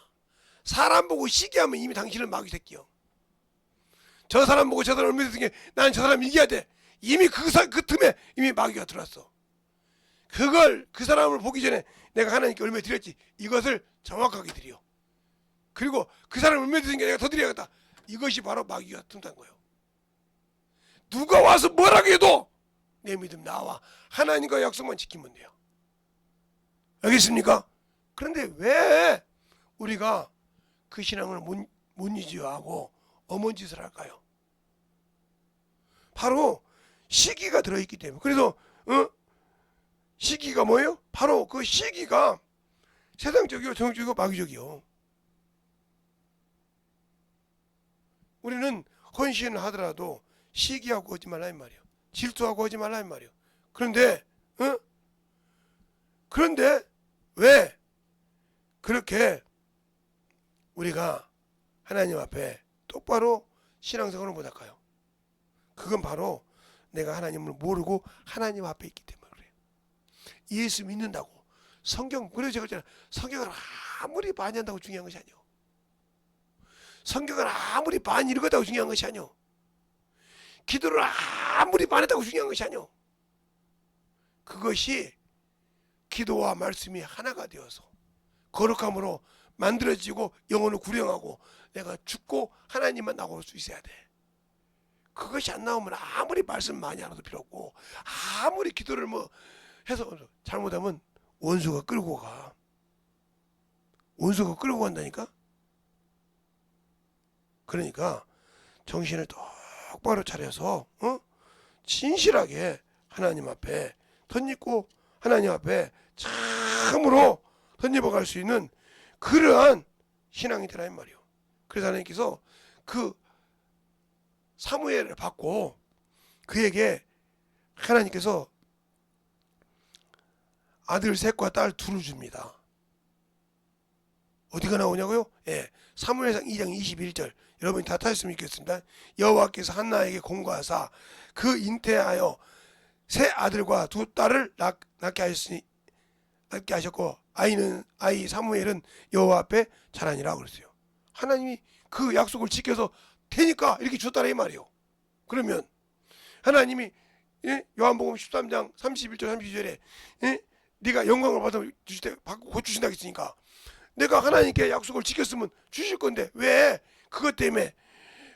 사람 보고 시기하면 이미 당신을 마귀 새끼요. 저 사람 보고 저 사람 얼마 듣는 게 난 저 사람 이겨야 돼. 이미 그 틈에 이미 마귀가 들어왔어. 그걸 그 사람을 보기 전에 내가 하나님께 얼마 드렸지 이것을 정확하게 드려. 그리고 그 사람 얼마 드린 게 내가 더 드려야겠다. 이것이 바로 마귀가 틈탄 거예요. 누가 와서 뭐라고 해도 내 믿음 나와 하나님과 약속만 지키면 돼요. 알겠습니까? 그런데 왜 우리가 그 신앙을 못 유지하고 어머짓을 할까요? 바로 시기가 들어있기 때문에. 그래서 시기가 뭐예요? 바로 그 시기가 세상적이고 정적이고 마귀적이요. 우리는 헌신을 하더라도 시기하고 하지 말라 이 말이에요. 질투하고 하지 말라 이 말이에요. 그런데 그런데 왜 그렇게 우리가 하나님 앞에 똑바로 신앙생활을 못할까요? 그건 바로 내가 하나님을 모르고 하나님 앞에 있기 때문에 그래요. 예수 믿는다고 성경 그래서 제가 그랬잖아요. 성경을 아무리 많이 한다고 중요한 것이 아니요. 성경을 아무리 많이 읽었다고 중요한 것이 아니요. 기도를 아무리 많이 했다고 중요한 것이 아니요. 그것이 기도와 말씀이 하나가 되어서 거룩함으로 만들어지고 영혼을 구령하고 내가 죽고 하나님만 나올 수 있어야 돼. 그것이 안 나오면 아무리 말씀 많이 알아도 필요 없고 아무리 기도를 뭐 해서 잘못하면 원수가 끌고 가. 원수가 끌고 간다니까. 그러니까 정신을 똑바로 차려서 진실하게 하나님 앞에 덧입고 하나님 앞에 참으로 덧입어 갈 수 있는 그러한 신앙이 되라 이 말이요. 그래서 하나님께서 그 사무엘을 받고 그에게 하나님께서 아들 셋과 딸 둘을 줍니다. 어디가 나오냐고요? 예, 사무엘상 2장 21절 여러분이 다 타셨으면 좋겠습니다. 여호와께서 한나에게 공고하사 그 잉태하여 세 아들과 두 딸을 낳게 하셨고 아이 사무엘은 여호와 앞에 자라니라 그랬어요. 하나님이 그 약속을 지켜서 되니까 이렇게 줬다라 이 말이에요. 그러면 하나님이 요한복음 13장 31절 32절에 네가 영광을 받고 곧 주신다 했으니까 내가 하나님께 약속을 지켰으면 주실 건데 왜 그것 때문에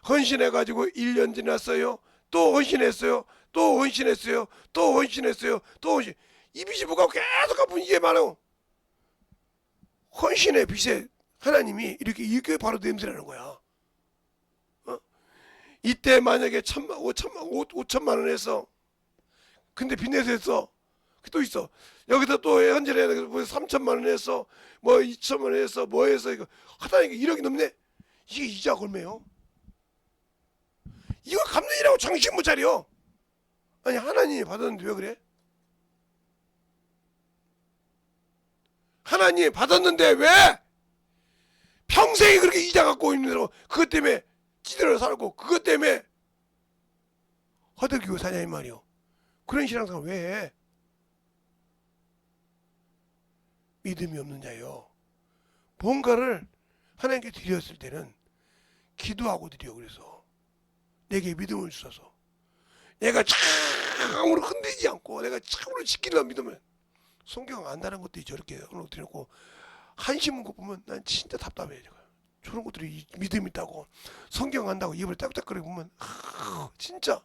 헌신해가지고 1년 지났어요. 또 헌신했어요. 또 헌신했어요. 또 헌신했어요. 또 헌신. 이 빚이 뭐가 계속 갚으면 이게 바로 헌신의 빚에 하나님이 이렇게 바로 냄새나는 거야. 이때 만약에 5천만 원 했어. 근데 빚내서 했어. 또 있어. 여기서 또 현질해야 돼. 뭐 3천만 원 했어. 뭐 2천만 원 했어. 뭐 해서 이거 하다 보니까 1억이 넘네. 이게 이자 얼마요? 이거 갚느니라고 정신 못 차려. 아니 하나님이 받았는데 왜 그래? 하나님이 받았는데 왜? 평생이 그렇게 이자 갖고 있는 그것 때문에 찌들어 살고 그것 때문에 허덕이고 사냐 이 말이요. 그런 신앙생활 왜 해? 믿음이 없는 자요. 뭔가를 하나님께 드렸을 때는 기도하고 드려. 그래서 내게 믿음을 주셔서 내가 참으로 흔들리지 않고 내가 참으로 지키려는 믿음을 성경 안다는 것들이 저렇게 드렸고 한심한 거 보면 난 진짜 답답해. 제가 저런 것들이 믿음 있다고 성경 안다고 입을 딱딱거리고 보면 진짜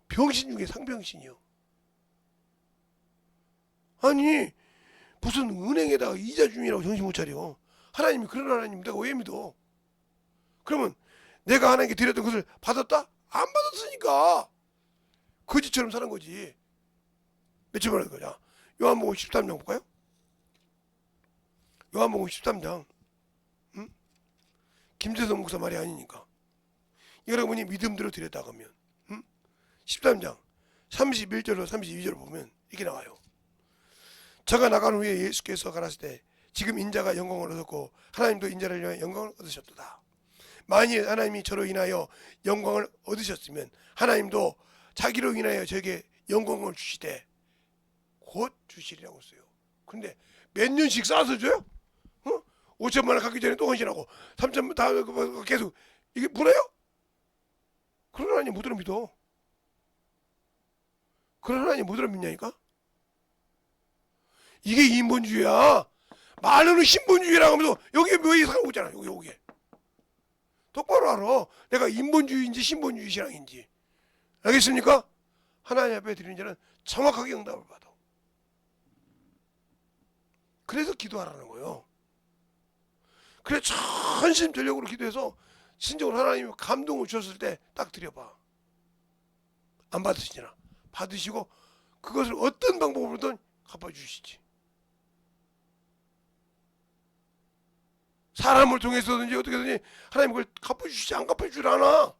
병신 중에 상병신이요. 아니 무슨 은행에다가 이자 중이라고 정신 못 차려. 하나님이 그런 하나님 내가 왜 믿어? 그러면 내가 하나님께 드렸던 것을 받았다? 안 받았으니까 거지처럼 사는 거지. 몇절 말하는 거냐? 요한복음 13장 볼까요? 요한복음 13장 응? 김재성 목사 말이 아니니까 여러분이 믿음대로 드렸다 그러면 13장 31절로 32절 보면 이렇게 나와요. 저가 나간 후에 예수께서 가라사대 때 지금 인자가 영광을 얻었고 하나님도 인자를 위하여 영광을 얻으셨도다. 만일 하나님이 저로 인하여 영광을 얻으셨으면 하나님도 자기로 인하여 저에게 영광을 주시되 곧 주시리라고 써요. 근데 몇 년씩 쌓아서 줘요? 5천만 원 갖기 전에 또 헌신하고 3천만 다 계속 이게 불어요? 그런 하나님 못 들어 믿어. 그런 하나님 못 들어 믿냐니까? 이게 인본주의야. 말로는 신본주의라고 하면서 여기에 묘히 살고 있잖아. 여기에 똑바로 알아. 내가 인본주의인지 신본주의 신앙인지. 알겠습니까? 하나님 앞에 드리는 자는 정확하게 응답을 받아. 그래서 기도하라는 거예요. 그래 전심 전력으로 기도해서 진정으로 하나님이 감동을 주셨을 때 딱 드려봐. 안 받으시잖아. 받으시고 그것을 어떤 방법으로든 갚아주시지. 사람을 통해서든지 어떻게든지 하나님 그걸 갚아주시지 안 갚아줄 않아.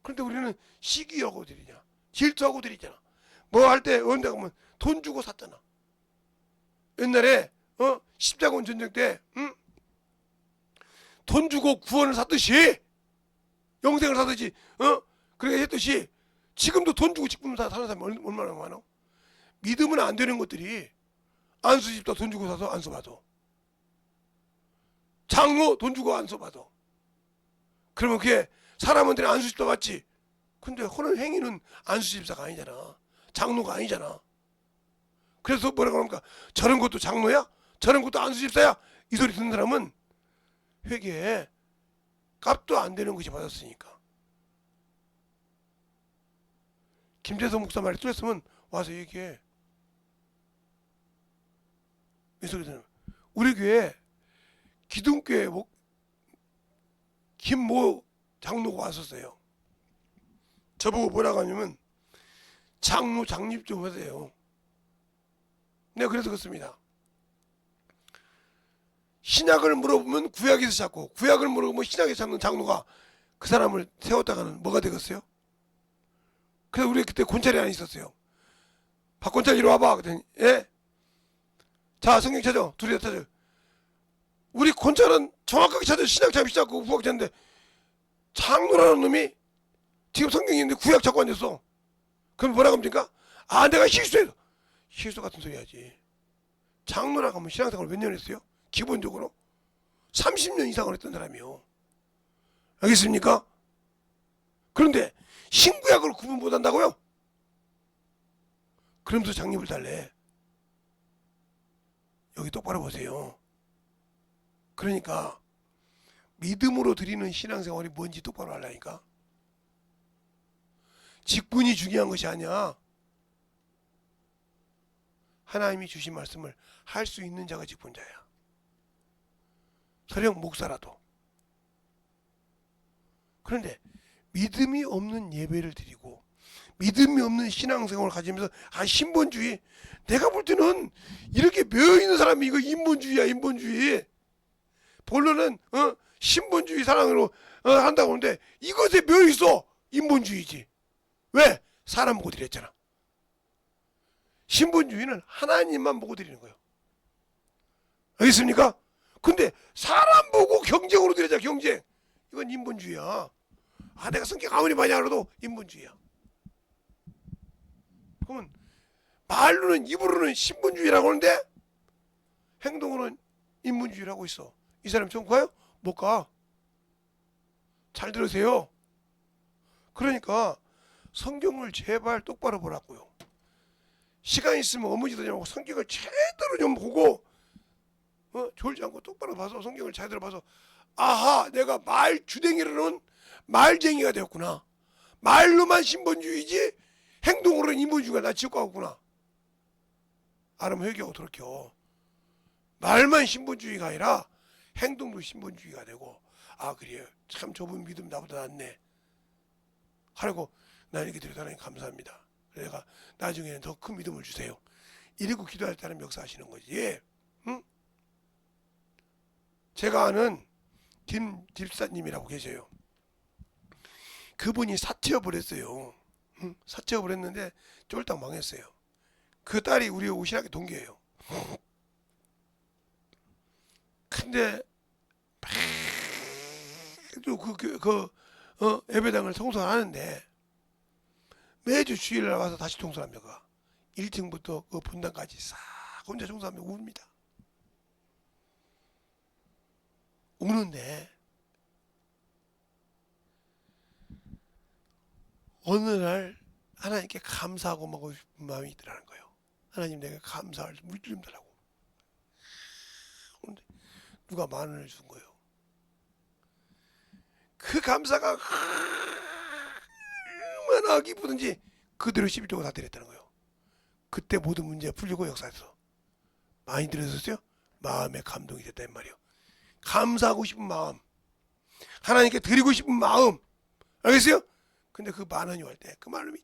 그런데 우리는 시기하고 드리냐, 질투하고 드리잖아. 뭐 할 때 어느 데 가면 돈 주고 샀잖아. 옛날에 십자군 전쟁 때 돈 주고 구원을 샀듯이 영생을 사듯이 그렇게 했듯이 지금도 돈 주고 직분 사는 사람이 얼마나 많아? 믿으면 안 되는 것들이 안수집도 돈 주고 사서 안수 받아. 장로 돈 주고 안수 받아. 그러면 그게 사람한테는 안수집도 받지. 근데 하는 행위는 안수집사가 아니잖아. 장로가 아니잖아. 그래서 뭐라고 합니까? 저런 것도 장로야? 저런 것도 안수집사야? 이 소리 듣는 사람은 회개에 값도 안 되는 것이 받았으니까. 김재성 목사 말이 틀렸으면 와서 얘기해. 이 소리 들으면 우리 교회 기둥교회 김모 장로가 왔었어요. 저보고 뭐라고 하냐면 장로 장립 좀 하세요. 내가 그래서 그렇습니다. 신약을 물어보면 구약에서 찾고 구약을 물어보면 신약에서 찾는 장로가 그 사람을 세웠다가는 뭐가 되겠어요? 그래서 우리 그때 권찰이 안 있었어요. 박권찰 이리 와봐. 그랬더니 예? 자 성경 찾아. 둘이 다 찾아. 우리 권찰은 정확하게 찾아. 신약 잡기 시작하고 구약 찾는데 장로라는 놈이 지금 성경이 있는데 구약 찾고 앉았어. 그럼 뭐라고 합니까? 아 내가 실수했어. 실수 같은 소리 하지. 장로라고 하면 신앙생활 몇 년 했어요? 기본적으로 30년 이상을 했던 사람이요. 알겠습니까? 그런데 신구약을 구분 못한다고요? 그러면서 장립을 달래. 여기 똑바로 보세요. 그러니까 믿음으로 드리는 신앙생활이 뭔지 똑바로 알라니까. 직분이 중요한 것이 아니야. 하나님이 주신 말씀을 할 수 있는 자가 직분자야. 설령 목사라도. 그런데 믿음이 없는 예배를 드리고 믿음이 없는 신앙생활을 가지면서 신본주의, 내가 볼 때는 이렇게 묘있는 사람이 이거 인본주의야. 인본주의. 본론은 신본주의 사랑으로 한다고 하는데 이것에 묘있어. 인본주의지. 왜? 사람 보고 드렸잖아. 신본주의는 하나님만 보고 드리는 거예요. 알겠습니까? 근데 사람 보고 경쟁으로 드리자. 경쟁. 이건 인본주의야. 내가 성격 아무리 많이 알아도 인본주의야. 그러면 말로는, 입으로는 신본주의라고 하는데 행동으로는 인본주의라고 있어. 이 사람 좀 가요? 못 가. 잘 들으세요. 그러니까 성경을 제발 똑바로 보라고요. 시간 있으면 어머니도 좀 성경을 제대로 좀 보고 졸지 않고 똑바로 봐서 성경을 제대로 봐서 아하, 내가 말 주댕이로는 말쟁이가 되었구나. 말로만 신본주의지 행동으로는 인본주의가 나 지옥 가겠구나. 알으면 회개하고 돌이켜. 말만 신본주의가 아니라 행동도 신본주의가 되고, 그래요. 참 좁은 믿음 나보다 낫네. 하라고 나는 이렇게 드려서 하나님 감사합니다. 내가 나중에는 더 큰 믿음을 주세요. 이러고 기도할 때는 역사하시는 거지. 응? 제가 아는 김 집사님이라고 계세요. 그분이 사채업을 했어요. 응? 사채업을 했는데 쫄딱 망했어요. 그 딸이 우리 오신학교 동기예요. 근데 예배당을 청소를 하는데 매주 주일날 와서 다시 청소합니다. 1층부터 그 분당까지 싹 혼자 청소하며 웁니다. 우는데 어느 날 하나님께 감사하고 먹고 싶은 마음이 있더라는 거예요. 하나님, 내가 감사할 물질 좀 달라고. 그런데 누가 10,000원을 준 거예요. 그 감사가 얼마나 기쁘든지 그대로 11조가 다 드렸다는 거예요. 그때 모든 문제가 풀리고 역사에서 많이 들으셨어요? 마음에 감동이 됐단 말이에요. 감사하고 싶은 마음, 하나님께 드리고 싶은 마음, 알겠어요? 근데 그 10,000원이 올 때 그 마음이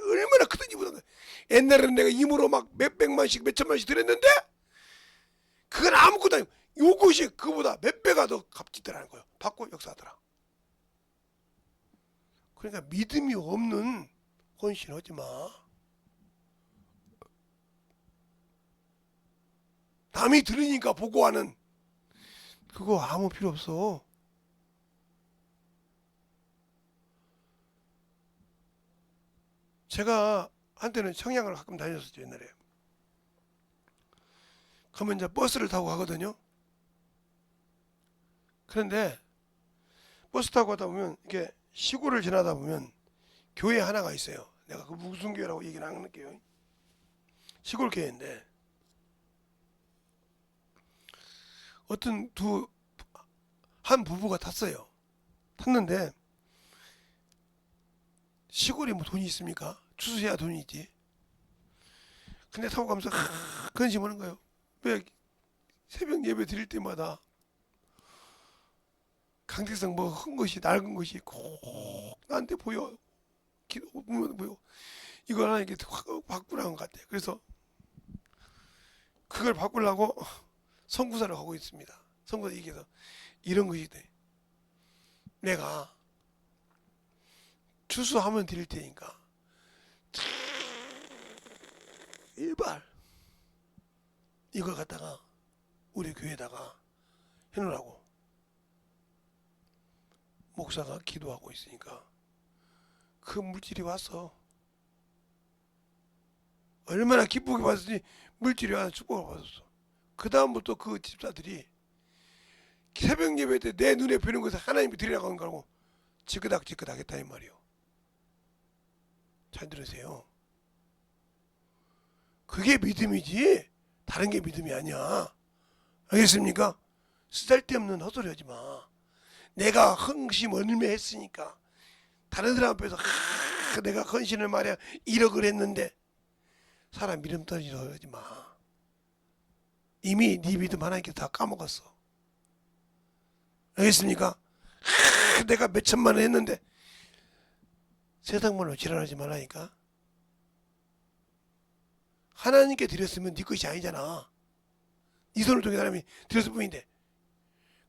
얼마나 크든지 보던 거예요. 옛날에는 내가 힘으로 막 몇백만씩 몇천만씩 드렸는데 그건 아무것도 아니고 요것이 그보다 몇 배가 더 값지더라는 거예요. 받고 역사하더라. 그러니까 믿음이 없는 헌신하지 마. 남이 들으니까 보고 하는 그거 아무 필요 없어. 제가 한때는 청양을 가끔 다녔었죠, 옛날에. 그러면 이제 버스를 타고 가거든요. 그런데 버스 타고 가다 보면 이렇게 시골을 지나다 보면 교회 하나가 있어요. 내가 그 무슨 교회라고 얘기는 안 할게요. 시골 교회인데 어떤 한 부부가 탔어요. 탔는데 시골에 뭐 돈이 있습니까? 추수해야 돈이 있지. 근데 타고 가면서 근심하는 거예요. 왜 새벽 예배 드릴 때마다 강대상 뭐 큰 것이 낡은 것이 꼭 나한테 보여. 기도 보면 보여. 이거 하나님께 바꾸라는 것 같아. 그래서 그걸 바꾸려고 선구사를 하고 있습니다. 선구사 얘기해서 이런 것이 돼. 내가 추수하면 드릴 테니까 일발 이걸 갖다가 우리 교회에다가 해놓으라고. 목사가 기도하고 있으니까 그 물질이 왔어. 얼마나 기쁘게 받았지. 물질이 와서 축복을 받았어. 그 다음부터 그 집사들이 새벽 예배 때 내 눈에 뵈는 것을 하나님이 드리라고 하는 거라고 지그닥 했다 이 말이요. 잘 들으세요. 그게 믿음이지 다른 게 믿음이 아니야. 알겠습니까? 쓸데없는 헛소리 하지 마. 내가 헌심 얼마 했으니까 다른 사람 앞에서 내가 헌신을 말이야 1억을 했는데 사람 믿음 떨어지려 하지 마. 이미 네 믿음 하나님께 다 까먹었어. 알겠습니까? 내가 몇 천만 원 했는데 세상 말로 지랄하지 말라니까. 하나님께 드렸으면 네 것이 아니잖아. 네 손을 통해 사람이 드렸을 뿐인데.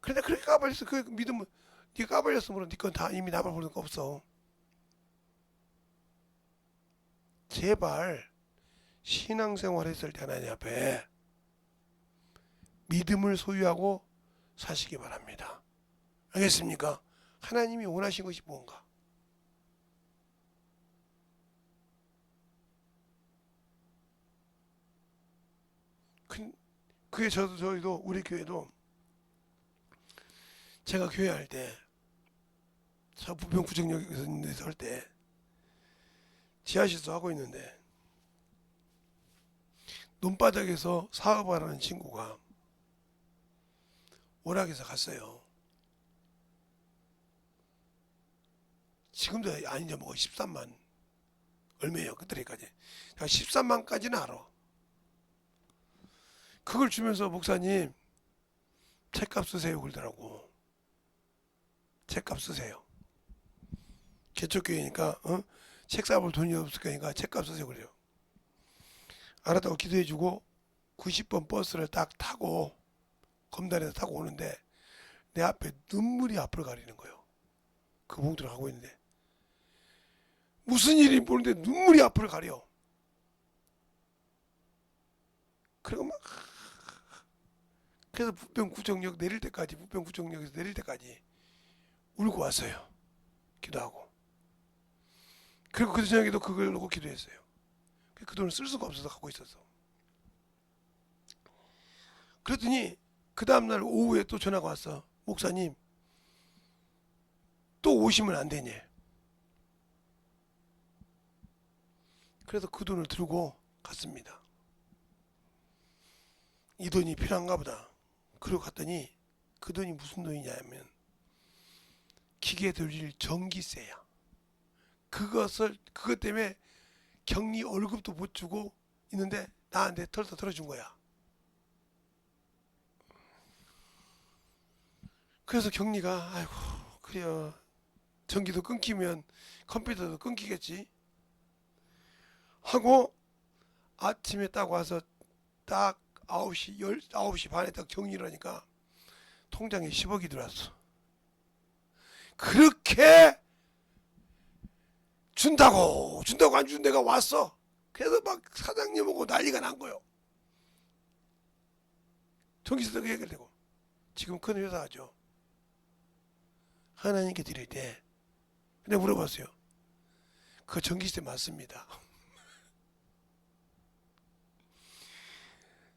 그런데 그렇게 까발렸어. 그 믿음은 네가 까발렸으므로 네 건 다 이미 나발 부르는 거 없어. 제발 신앙생활 했을 때 하나님 앞에 믿음을 소유하고 사시기 바랍니다. 알겠습니까? 하나님이 원하신 것이 뭔가? 그게 저희도 우리 교회도 제가 교회 할 때, 저 부평 구정역에서 할 때 지하실에서 하고 있는데 논바닥에서 사업하라는 친구가 오락에서 갔어요. 지금도 안 잊어먹어. 13만 얼마예요 그때까지. 13만까지는 알아. 그걸 주면서 목사님 책값 쓰세요 그러더라고. 책값 쓰세요. 개척교회니까 책 사볼 돈이 없을 거니까 책값 쓰세요 그래요. 알았다고 기도해주고 90번 버스를 딱 타고 검단에서 타고 오는데 내 앞에 눈물이 앞을 가리는 거예요. 그 봉투를 하고 있는데 무슨 일이 보는데 눈물이 앞을 가려. 그리고 막 그래서 부평구정역 내릴 때까지 부평구정역에서 내릴 때까지 울고 왔어요. 기도하고. 그리고 그 저녁에도 그걸 놓고 기도했어요. 그 돈을 쓸 수가 없어서 갖고 있었어. 그랬더니 그 다음날 오후에 또 전화가 왔어. 목사님 또 오시면 안 되냐. 그래서 그 돈을 들고 갔습니다. 이 돈이 필요한가 보다. 그리고 갔더니 그 돈이 무슨 돈이냐면 기계 돌릴 전기세야. 그것 때문에 격리 월급도 못 주고 있는데 나한테 털터 털어준 거야. 그래서 격리가 아이고 그래요. 전기도 끊기면 컴퓨터도 끊기겠지 하고 아침에 딱 와서 딱 9시 반에 딱 정리를 하니까 통장에 10억이 들어왔어. 그렇게 준다고 안 준 데가 왔어. 그래서 막 사장님하고 난리가 난 거요. 전기세도 해결되고. 지금 큰 회사죠. 하나님께 드릴 때 내가 물어봤어요. 그 전기세 맞습니다.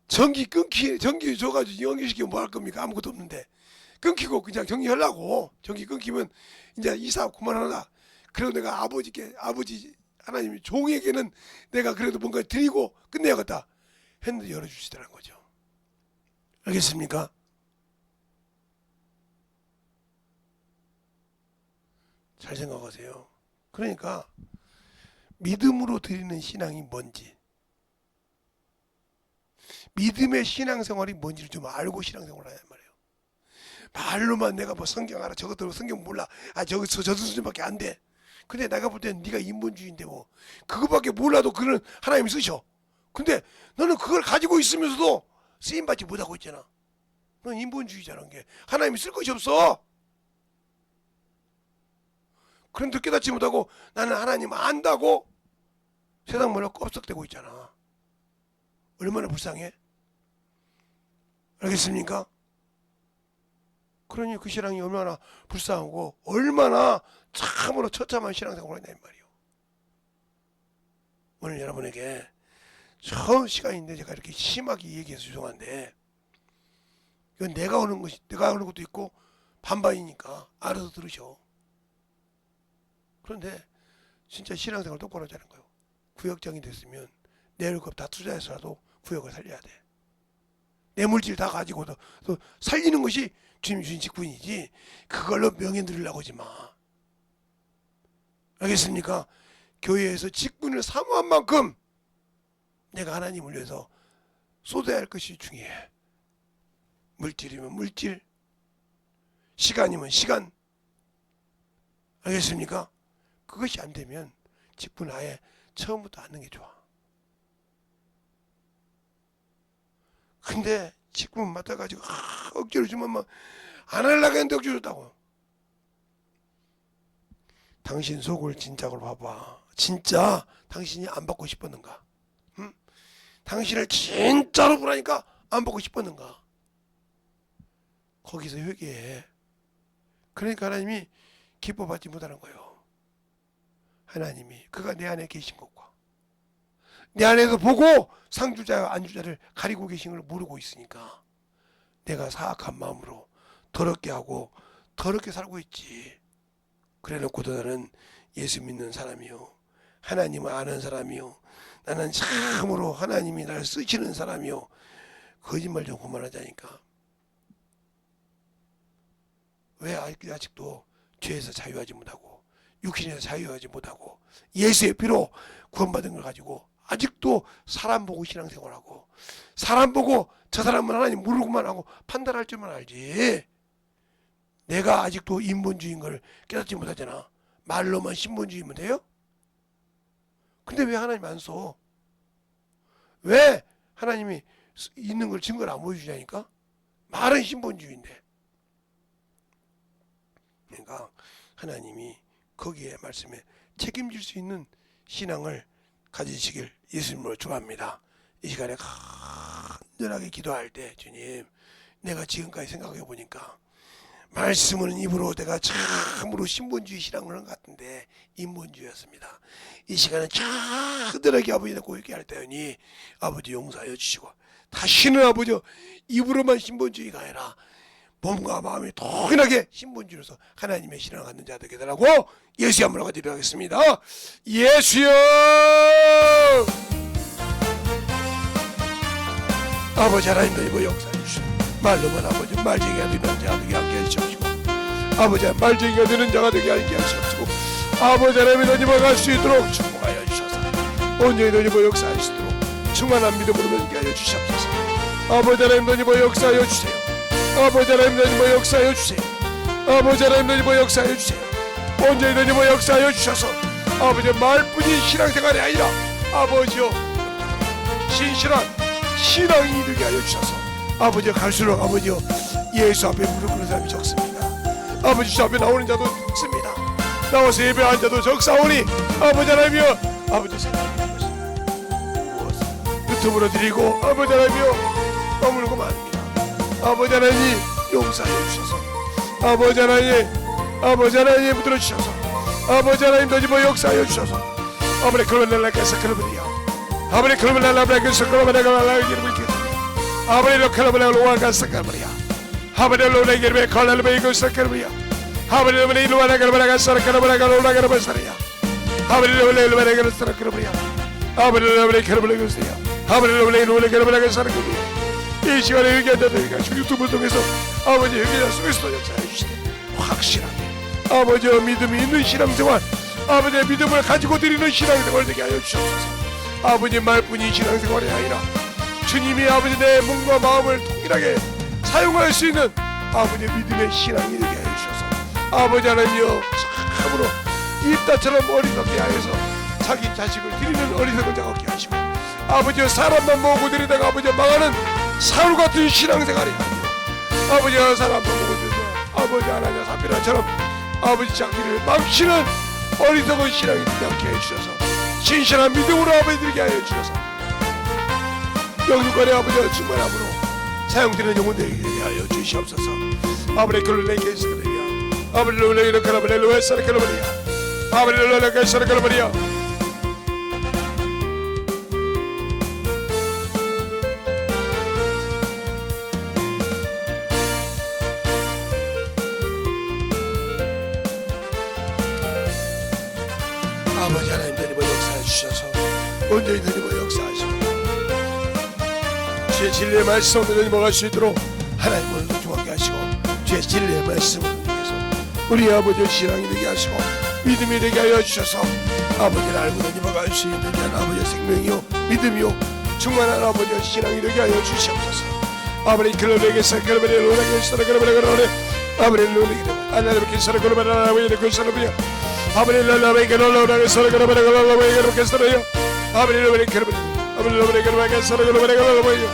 전기 줘가지고 연기시키면 뭐 할 겁니까? 아무것도 없는데. 끊기고 그냥 정리하려고. 전기 끊기면 이제 이 사업 그만하라. 그리고 내가 아버지 하나님 종에게는 내가 그래도 뭔가 드리고 끝내야겠다 했는데 열어주시더라는 거죠. 알겠습니까? 잘 생각하세요. 그러니까 믿음으로 드리는 신앙이 뭔지, 믿음의 신앙생활이 뭔지를 좀 알고 신앙생활을 하란 말이에요. 말로만 내가 뭐 성경 알아, 저것도 성경 몰라, 저거 저 수준밖에 안 돼. 근데 내가 볼 때는 네가 인본주의인데 뭐 그거밖에 몰라도 그는 하나님이 쓰셔. 근데 너는 그걸 가지고 있으면서도 쓰임받지 못하고 있잖아. 넌 인본주의자라는 게 하나님이 쓸 것이 없어. 그런데 깨닫지 못하고 나는 하나님 안다고 세상 말로 껍석대고 있잖아. 얼마나 불쌍해? 알겠습니까? 그러니 그 신앙이 얼마나 불쌍하고 얼마나 참으로 처참한 신앙생활을 했냐 말이요. 오늘 여러분에게 처음 시간인데 제가 이렇게 심하게 얘기해서 죄송한데 이건 내가 오는 것도 있고 반반이니까 알아서 들으셔. 그런데 진짜 신앙생활 똑바로 하자는 거예요. 구역장이 됐으면 내 월급 다 투자해서라도 구역을 살려야 돼. 내 물질 다 가지고도 또 살리는 것이 주님 주신 직분이지 그걸로 명예 누리려고 하지 마. 알겠습니까? 교회에서 직분을 사모한 만큼 내가 하나님을 위해서 쏟아야 할 것이 중요해. 물질이면 물질, 시간이면 시간. 알겠습니까? 그것이 안 되면 직분 아예 처음부터 하는 게 좋아. 근데 직분 맡아가지고 억지로 주면 막 안 하려고 했는데 억지로 줬다고. 당신 속을 진작으로 봐봐. 진짜 당신이 안 받고 싶었는가? 응? 당신을 진짜로 보라니까 안 받고 싶었는가? 거기서 회개해. 그러니까 하나님이 기뻐받지 못하는 거예요. 하나님이 그가 내 안에 계신 것과 내 안에서 보고 상주자와 안주자를 가리고 계신 걸 모르고 있으니까 내가 사악한 마음으로 더럽게 하고 더럽게 살고 있지. 그래놓고도 나는 예수 믿는 사람이요, 하나님을 아는 사람이요, 나는 참으로 하나님이 나를 쓰시는 사람이요, 거짓말 좀 그만하자니까. 왜 아직도 죄에서 자유하지 못하고 육신에서 자유하지 못하고 예수의 피로 구원받은 걸 가지고 아직도 사람 보고 신앙생활하고 사람 보고 저 사람은 하나님 모르고만 하고 판단할 줄만 알지. 내가 아직도 인본주의인 걸 깨닫지 못하잖아. 말로만 신본주의면 돼요? 근데 왜 하나님 안 써? 왜 하나님이 있는 걸 증거를 안 보여주냐니까? 말은 신본주의인데. 그러니까 하나님이 거기에 말씀에 책임질 수 있는 신앙을 가지시길 예수님으로 축원합니다. 이 시간에 간절하게 기도할 때, 주님, 내가 지금까지 생각해 보니까 말씀은 입으로 내가 참으로 신본주의 신앙을 한 것 같은데 인본주의였습니다. 이 시간에 간절하게 아버지에 고백해 할 때니 아버지 용서하여 주시고, 다시는 아버지 입으로만 신본주의가 아니라 몸과 마음이 동일하게 신본주의로서 하나님의 신앙을 갖는 자 되게 되라고 예수의 이름으로 기도하겠습니다. 예수여, 아버지 하나님도 이거 역사해 주시고, 말로만 아버지 말쟁이가 되는 자가 되게 하게 하시옵시고, 아버지 말쟁이가 되는 자가 되게 하게 하시옵시고, 아버지 하나님이 너희와 갈 수 있도록 축복하여 주셔서 온전히 너희와 역사할 수 있도록 충만한 믿음으로 넘게 하여 주시옵소서. 아버지 하나님 너희와 역사하여 주세요. 아버지 하나님 너희와 역사하여 주세요. 아버지 하나님 너희와 역사하여 주세요. 온전히 너희와 역사하여 주셔서 아버지 말뿐인 신앙생활이 아니라 아버지여 신실한 신앙이 되게 하여 주셔서 아버지 갈수록 아버지여 예수 앞에 무릎 꿇는 사람이 적습니다. 아버지 주 앞에 나오는 자도 적습니다. 나와서 예배하는 자도 적사오니 아버지 하나님이여 아버지 생각하는 것이 무엇을 유튜브로 드리고 아버지 하나님이여 머물고 맙니다. 아버지 하나님 용서하여 주셔서 아버지 하나님 붙들어 주셔서 아버지 하나님 너희와 역사하여 주셔서 아버지 그러면날라께서 그러면이야 아버지 그러면날라께서 그러면날라께서 아버지 로컬로라로와가서 그러면이야 아버지 로레게르베 컬레르베이고서 그러면이야 아버지 로레이로와나가르바가서 그러면나가로라가르바서야 아버지 로레이로와나가르서 그러면이야 아버지 로레이로와나가르바서야 아버지 로레이로와나가르바서 그러면이야. 이 시간에 회개한다니까 유튜브를 통해서 아버지 회개자 속에서도 역사해 주시되 확실하게 아버지의 믿음이 있는 신앙생활, 아버지의 믿음을 가지고 드리는 신앙생활 되게 하여 주옵소서. 아버지 말뿐인 신앙생활이 아니라 주님이 아버지 내 몸과 마음을 동일하게 사용할 수 있는 아버지의 믿음의 신앙이 되게 하여 주셔서 아버지 하나님이여 참으로 입다처럼 어리석게 하여서 자기 자식을 드리는 어리석은 자 없게 하시고 아버지여 사람만 모으고 드리다가 아버지 망하는 사울 같은 신앙생활이 아니요 아버지가 사람만 모으고 드리다가 아버지 하나님 사피라처럼 아버지 자기를 망치는 어리석은 신앙이 되지 않게 해주셔서 신실한 믿음으로 아버지 드리게 하여 주셔서 영육간의 아버지와 충만함으로 사용되는 영혼들에게 하여 주시옵소서. 아버지 글로레이게 스크레리아 아버지 롤레이르 카라바레로 에사르 카라바리아 아버지 롤레이르 에사르 카라바리아 아버지 하나님 너희와 역사해 주셔서 온전히 너희와 역사하시고 주의 진리의 말씀을 너희와 갈 수 있도록 하나님 오늘도 중하게 하시고 주의 진리의 말씀을 통해서 우리 아버지의 신앙이 되게 하시고 믿음이 되게 하여 주셔서 아버지를 알고 너희와 갈 수 있는 아버지의 생명이요 믿음이요 충만한 아버지의 신앙이 되게 하여 주시옵소서. 아버지 글로리에게서 글로리에 로라게서 글로리에 아버지 로리게 하나님께 서로 글로리에 아버지의 그 사람이요 아버지 로라게 로라게서 글로리에 로라게 서로요 아버지 로라게 글로리에 아버지 로라게 로라게 서로 글로리에 로라게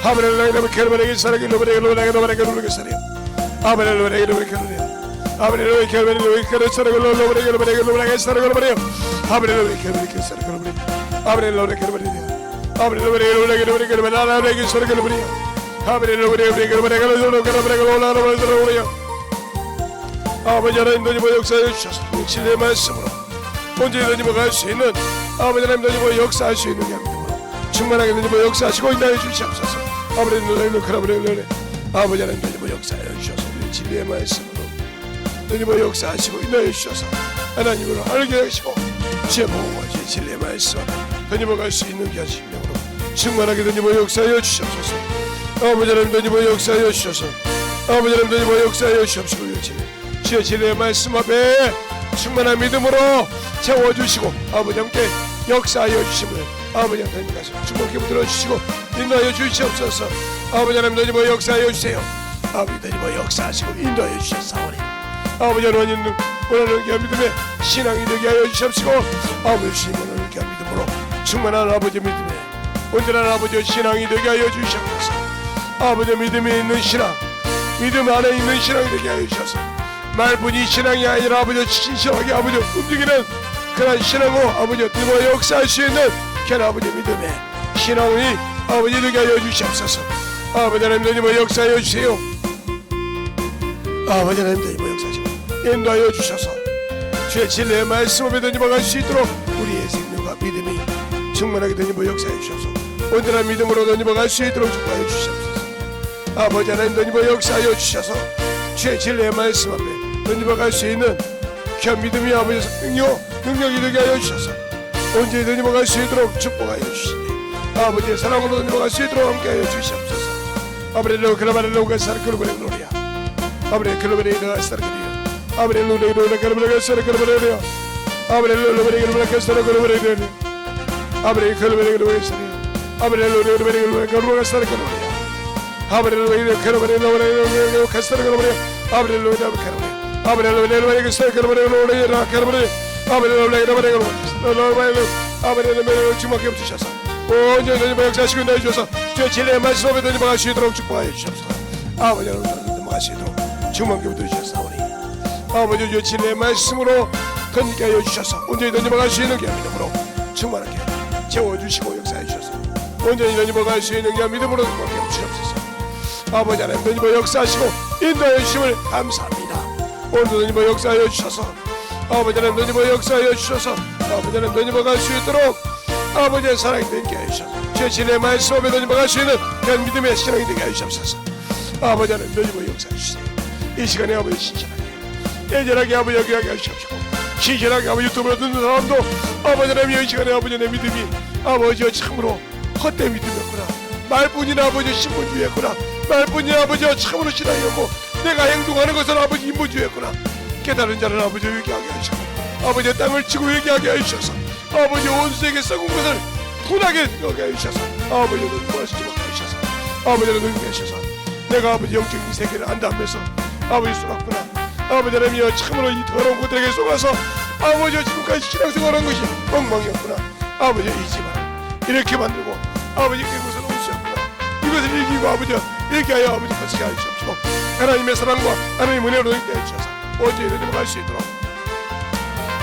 아버지 로라게 글로리에 서로 글로리에 로라게 로라게 서로요 아버지 로라게 로라게 아버지 로라게 글로리에 서로 글로리에 로라게 서로 글로리에 아버지 로라게 글로리에 서로 글로리에 아버지 로라게 글로리에 아버지 로라게 로라게 로라게 로라게 서로 글로리에 아버지 로라게 로라게 아버지 하나님 뭐 역사해 주셔서 진리의 말씀으로 언제든지 뭐 갈 수 있는 아버지 하나님 뭐 역사할 수 있는 양심으로 충만하게 뭐 역사하시고 인도해 주시옵소서. 아버지 아버지 하나님 뭐 역사해 주셔서 진리의 말씀으로 뭐 역사하시고 인도해 주셔서 하나님으로 알게 하시고 제목과 제 진리의 말씀 뭐 갈 수 있는 양심으로 충만하게 뭐 역사해 주시옵소서. 아버지 하나님 뭐 역사해 주셔서 아버지 하나님 뭐 역사해 주시옵소서. 주의 진리의 말씀 앞에 충만한 믿음으로 채워주시고 아버지 함께 역사하여 주심을 아버지 하나님 가서 주목해 들어주시고 인도하여 주시옵소서. 아버지 하나님 뭐 역사하여 주세요. 아버지 하나님 뭐 역사하시고 인도하여 주셨사오니 아버지 하나님 원하는 귀한 믿음에 신앙이 되게 하여 주시옵시고 아버지 주님 원하는 귀한 믿음으로 충만한 아버지 믿음에 온전한 아버지 신앙이 되게 하여 주시옵소서. 아버지 믿음에 있는 신앙 믿음 안에 있는 신앙이 되게 하여 주셔서 말뿐이 신앙이 아니라 아버지 진실하게 아버지 움직이는 그런 신앙으로 아버지 뭐 역사할 수 있는 그런 아버지 믿음의 신앙이 아버지 되게 하여 주시옵소서. 아버지 하나님 뭐 역사하여 주세요. 아버지 하나님 뭐 역사하시고 인도하여 주셔서 주의 진리의 말씀 앞에 던지고 갈 수 있도록 우리의 생명과 믿음이 충만하게 던지고 역사해 주셔서 온전한 믿음으로 던지고 갈 수 있도록 축복하여 주시옵소서. 아버지 하나님 던지고 역사하여 주셔서 주의 진리의 말씀 앞에 던지고 갈 수 있는 귀한 믿음이 아버지 능력이 되게 하여 주셔서 언제 던지고 갈 수 있도록 축복하여 주시니 아버지의 사랑으로 던지고 갈 수 있도록 함께하여 주시옵소서. 아브렐로 그라바렐로가 사르크르브렐로리아 아브렐 그르브렐로가 사르크리아 아브렐 루레로가 그르브렐로가 사르크르브렐로리아 아브렐 루레로가 사르크르브렐로리아 아브렐 그르브렐로가 사르크리아 아브렐 루레로가 그르브렐로가 사르크르브렐로리아 아브렐 루레로가 그르브렐로가 사르크르브렐로리아 아브렐 루레로가 그르브렐로가 아브렐로가 사르크르브렐로리아 아브렐로가 주목해 주셔서 온전히 역사하시고 인도해 주셔서 주의 진리의 말씀 앞에 던져갈 수 있도록 축복하여 주시옵소서. 아버지 여러분 던져갈 수 있도록 주목해 주셨사오니 아버지 주의 진리의 말씀으로 던지게 하여 주셔서 온전히 던져갈 수 있는 귀한 믿음으로 충만하게 채워주시고 역사해 주셔서 온전히 던져갈 수 있는 귀한 믿음으로 축복해 주시옵소서. 아버지 하나님 던져 역사하시고 인도해 주심을 감사합니다. 온전히 역사하여 주셔서 아버지 하나님 던져 역사하여 주셔서 아버지 하나님 던져갈 수 있도록 아버지의 사랑이 되게 하시옵소서. 주의 진리의 말씀 앞에 던져갈 수 있는 그런 믿음의 신앙이 되게 하시옵소서. 아버지 하나님 던져 역사해 주세요. 이 시간에 아버지 신실하게 예전하게 아버지 여기하게 하시옵시고 신실하게 아버지 유튜브로 듣는 사람도 아버지 하나님 이 시간에 아버지 내 믿음이 아버지와 참으로 헛된 믿음이었구나. 말뿐이나 아버지 신분주의였구나. 말뿐이나 아버지와 참으로 신앙이었고 내가 행동하는 것은 아버지 인본주의였구나. 깨달은 자는 아버지 회개하게 하시고 아버지의 땅을 치고 회개하게 하셔서 아버지 온 세계에 썩은 것을 분하게 여겨 하셔서 아버지를 구하시지 못하셔서 아버지를 놀게 하셔서 내가 아버지 영적인 세계를 안다면서 아버지 쏘았구나. 아버지 하나님이여 참으로 이 더러운 곳들에게 쏘아서 아버지와 지금까지 신앙생활한 것이 엉망이었구나. 아버지 이 집안을 이렇게 만들고 아버지 그것을 온수였구나. 이것을 이기고 아버지와 이렇게 하여 아버지 거치게 하시옵시고 하나님의 사랑과 하나님의 은혜로 있게 하셔서 언제든지 갈 수 있도록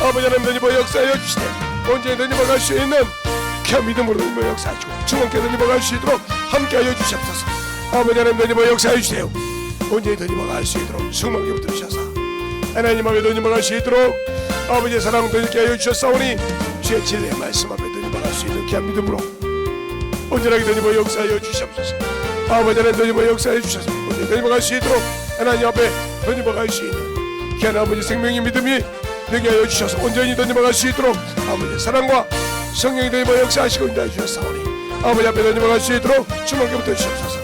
아버지 하나님 뭐 역사하여 주시되 언제든지 갈 수 있는 귀한 믿음으로 뭐 역사하시고 충만케든지 갈 수 있도록 함께하여 주시옵소서. 아버지 하나님 뭐 역사해 주세요. 언제든지 갈 수 있도록 충만케 붙으셔서 하나님 앞에 갈 수 있도록 아버지의 사랑 되게 하여 주셨사오니 주의 진리의 말씀 앞에 갈 수 있는 귀한 믿음으로 온전하게 뭐 역사하여 주시옵소서. 아버지 하나님 뭐 역사해 주셔서 언제든지 갈 수 있도록 하나님 앞에 갈 수 있는 귀한 아버지 생명의 믿음이 되게 하여 주셔서 온전히 던져갈 수 있도록 아버지의 사랑과 성령이 되어 역사하시고 인도해 주셨사오니 아버지 앞에 던져갈 수 있도록 주목해 붙여 주시옵소서.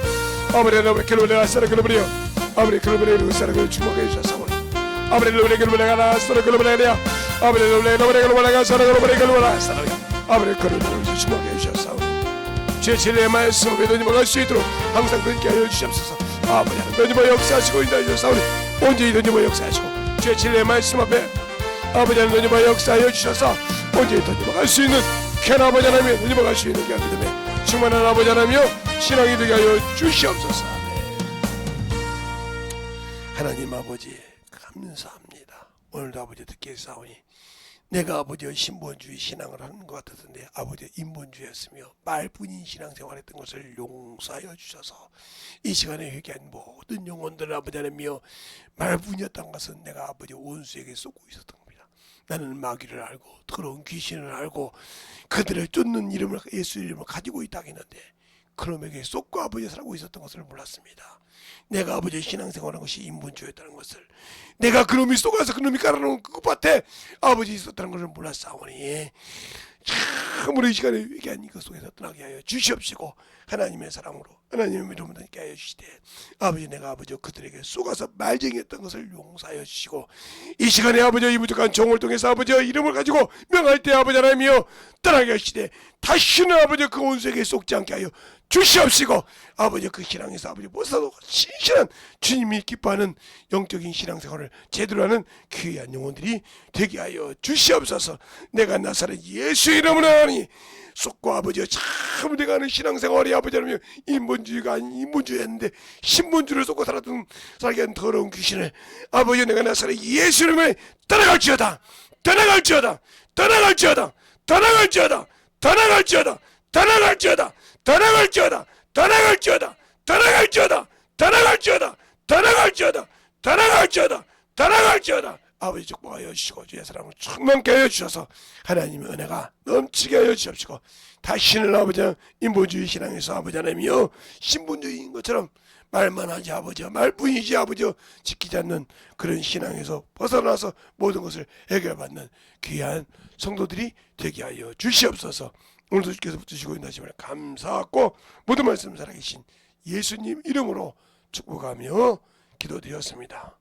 아버지 하나님 켈로레 아사라 켈로레요 아버지 켈로레 루사라를 주목해 주셨사오니 아버지 켈로레 켈로레 아사라 켈로레야 아버지 켈로레 켈로레 아사라 켈로레 켈로레 아사라 아버지 켈로레 주목해 주셨사오니 주의 진리의 말씀 앞에 던져갈 수 있도록 항상 그렇게 하여 주시옵소서. 아버지 하나님 던져봐 역사하시고 인도하여 주사오니 온전히 던져봐 역사하시고 주의 진리의 말씀 앞에 아버지 하나님 던져봐 역사하여 주셔서 온전히 던져봐 갈 수 있는 귀한 아버지 하나님의 던져봐 갈 수 있는 귀한 믿음에 충만한 아버지 하나님이여 신앙이 되게 하여 주시옵소서. 하나님 아버지 감사합니다. 오늘도 아버지 듣게 싸우니 내가 아버지의 신본주의 신앙을 하는 것 같았는데 아버지의 인본주의였으며 말뿐인 신앙생활했던 것을 용서하여 주셔서 이 시간에 회개한 모든 영혼들 아버지 하나님이여 말뿐이었던 것은 내가 아버지 원수에게 쏟고 있었던 겁니다. 나는 마귀를 알고 더러운 귀신을 알고 그들을 쫓는 이름을 예수 이름을 가지고 있다 했는데 그놈에게 쏟고 아버지 살고 있었던 것을 몰랐습니다. 내가 아버지의 신앙생활한 것이 인본주의였다는 것을 내가 그놈이 쏘가서 그놈이 깔아놓은 그 밭에 아버지 있었다는 것을 몰랐사오니 참으로 이 시간에 회개한 이것 속에서 떠나게 하여 주시옵시고 하나님의 사랑으로 하나님의 이름으로 있게 하여 주시되 아버지 내가 아버지 그들에게 쏘가서 말쟁이했던 것을 용서하여 주시고 이 시간에 아버지 이 부족한 종을 통해서 아버지의 이름을 가지고 명할 때 아버지 하나님이여 떠나게 하시되 다시는 아버지 그 원수에게 속지 않게 하여 주시옵시고 아버지 그 신앙에서 아버지 벗어나고 신실한 주님이 기뻐하는 영적인 신앙생활을 제대로 하는 귀한 영혼들이 되게 하여 주시옵소서. 내가 나사렛 예수 이름으로 하니 쏟고 아버지여 참 내가 하는 신앙생활이 아버지 하나님 인본주의가 아닌 인본주의였는데 신본주의를 쏟고 살게 한 더러운 귀신을 아버지 내가 나사렛 예수 이름에 떠나갈지어다 떠나갈지어다 떠나갈지어다 떠나갈지어다 떠나갈지어다 떠나갈지어다 떠나갈지어다 떠나갈지어다 떠나갈지어다 떠나갈지어다 떠나갈지어다 떠나갈지어다 떠나갈지어다 아버지 축복하여 주시고 주의 사랑을 충만케 하여 주셔서 하나님의 은혜가 넘치게 하여 주옵시고 다시는 아버지 인본주의 신앙에서 아버지 하나님이여 신본주의인 것처럼 말만 하지 아버지여 말뿐이지 아버지여 지키지 않는 그런 신앙에서 벗어나서 모든 것을 해결받는 귀한 성도들이 되게 하여 주시옵소서. 오늘도 주께서 붙으시고 인도하심을 감사하고 모든 말씀 살아계신 예수님 이름으로 축복하며 기도드렸습니다.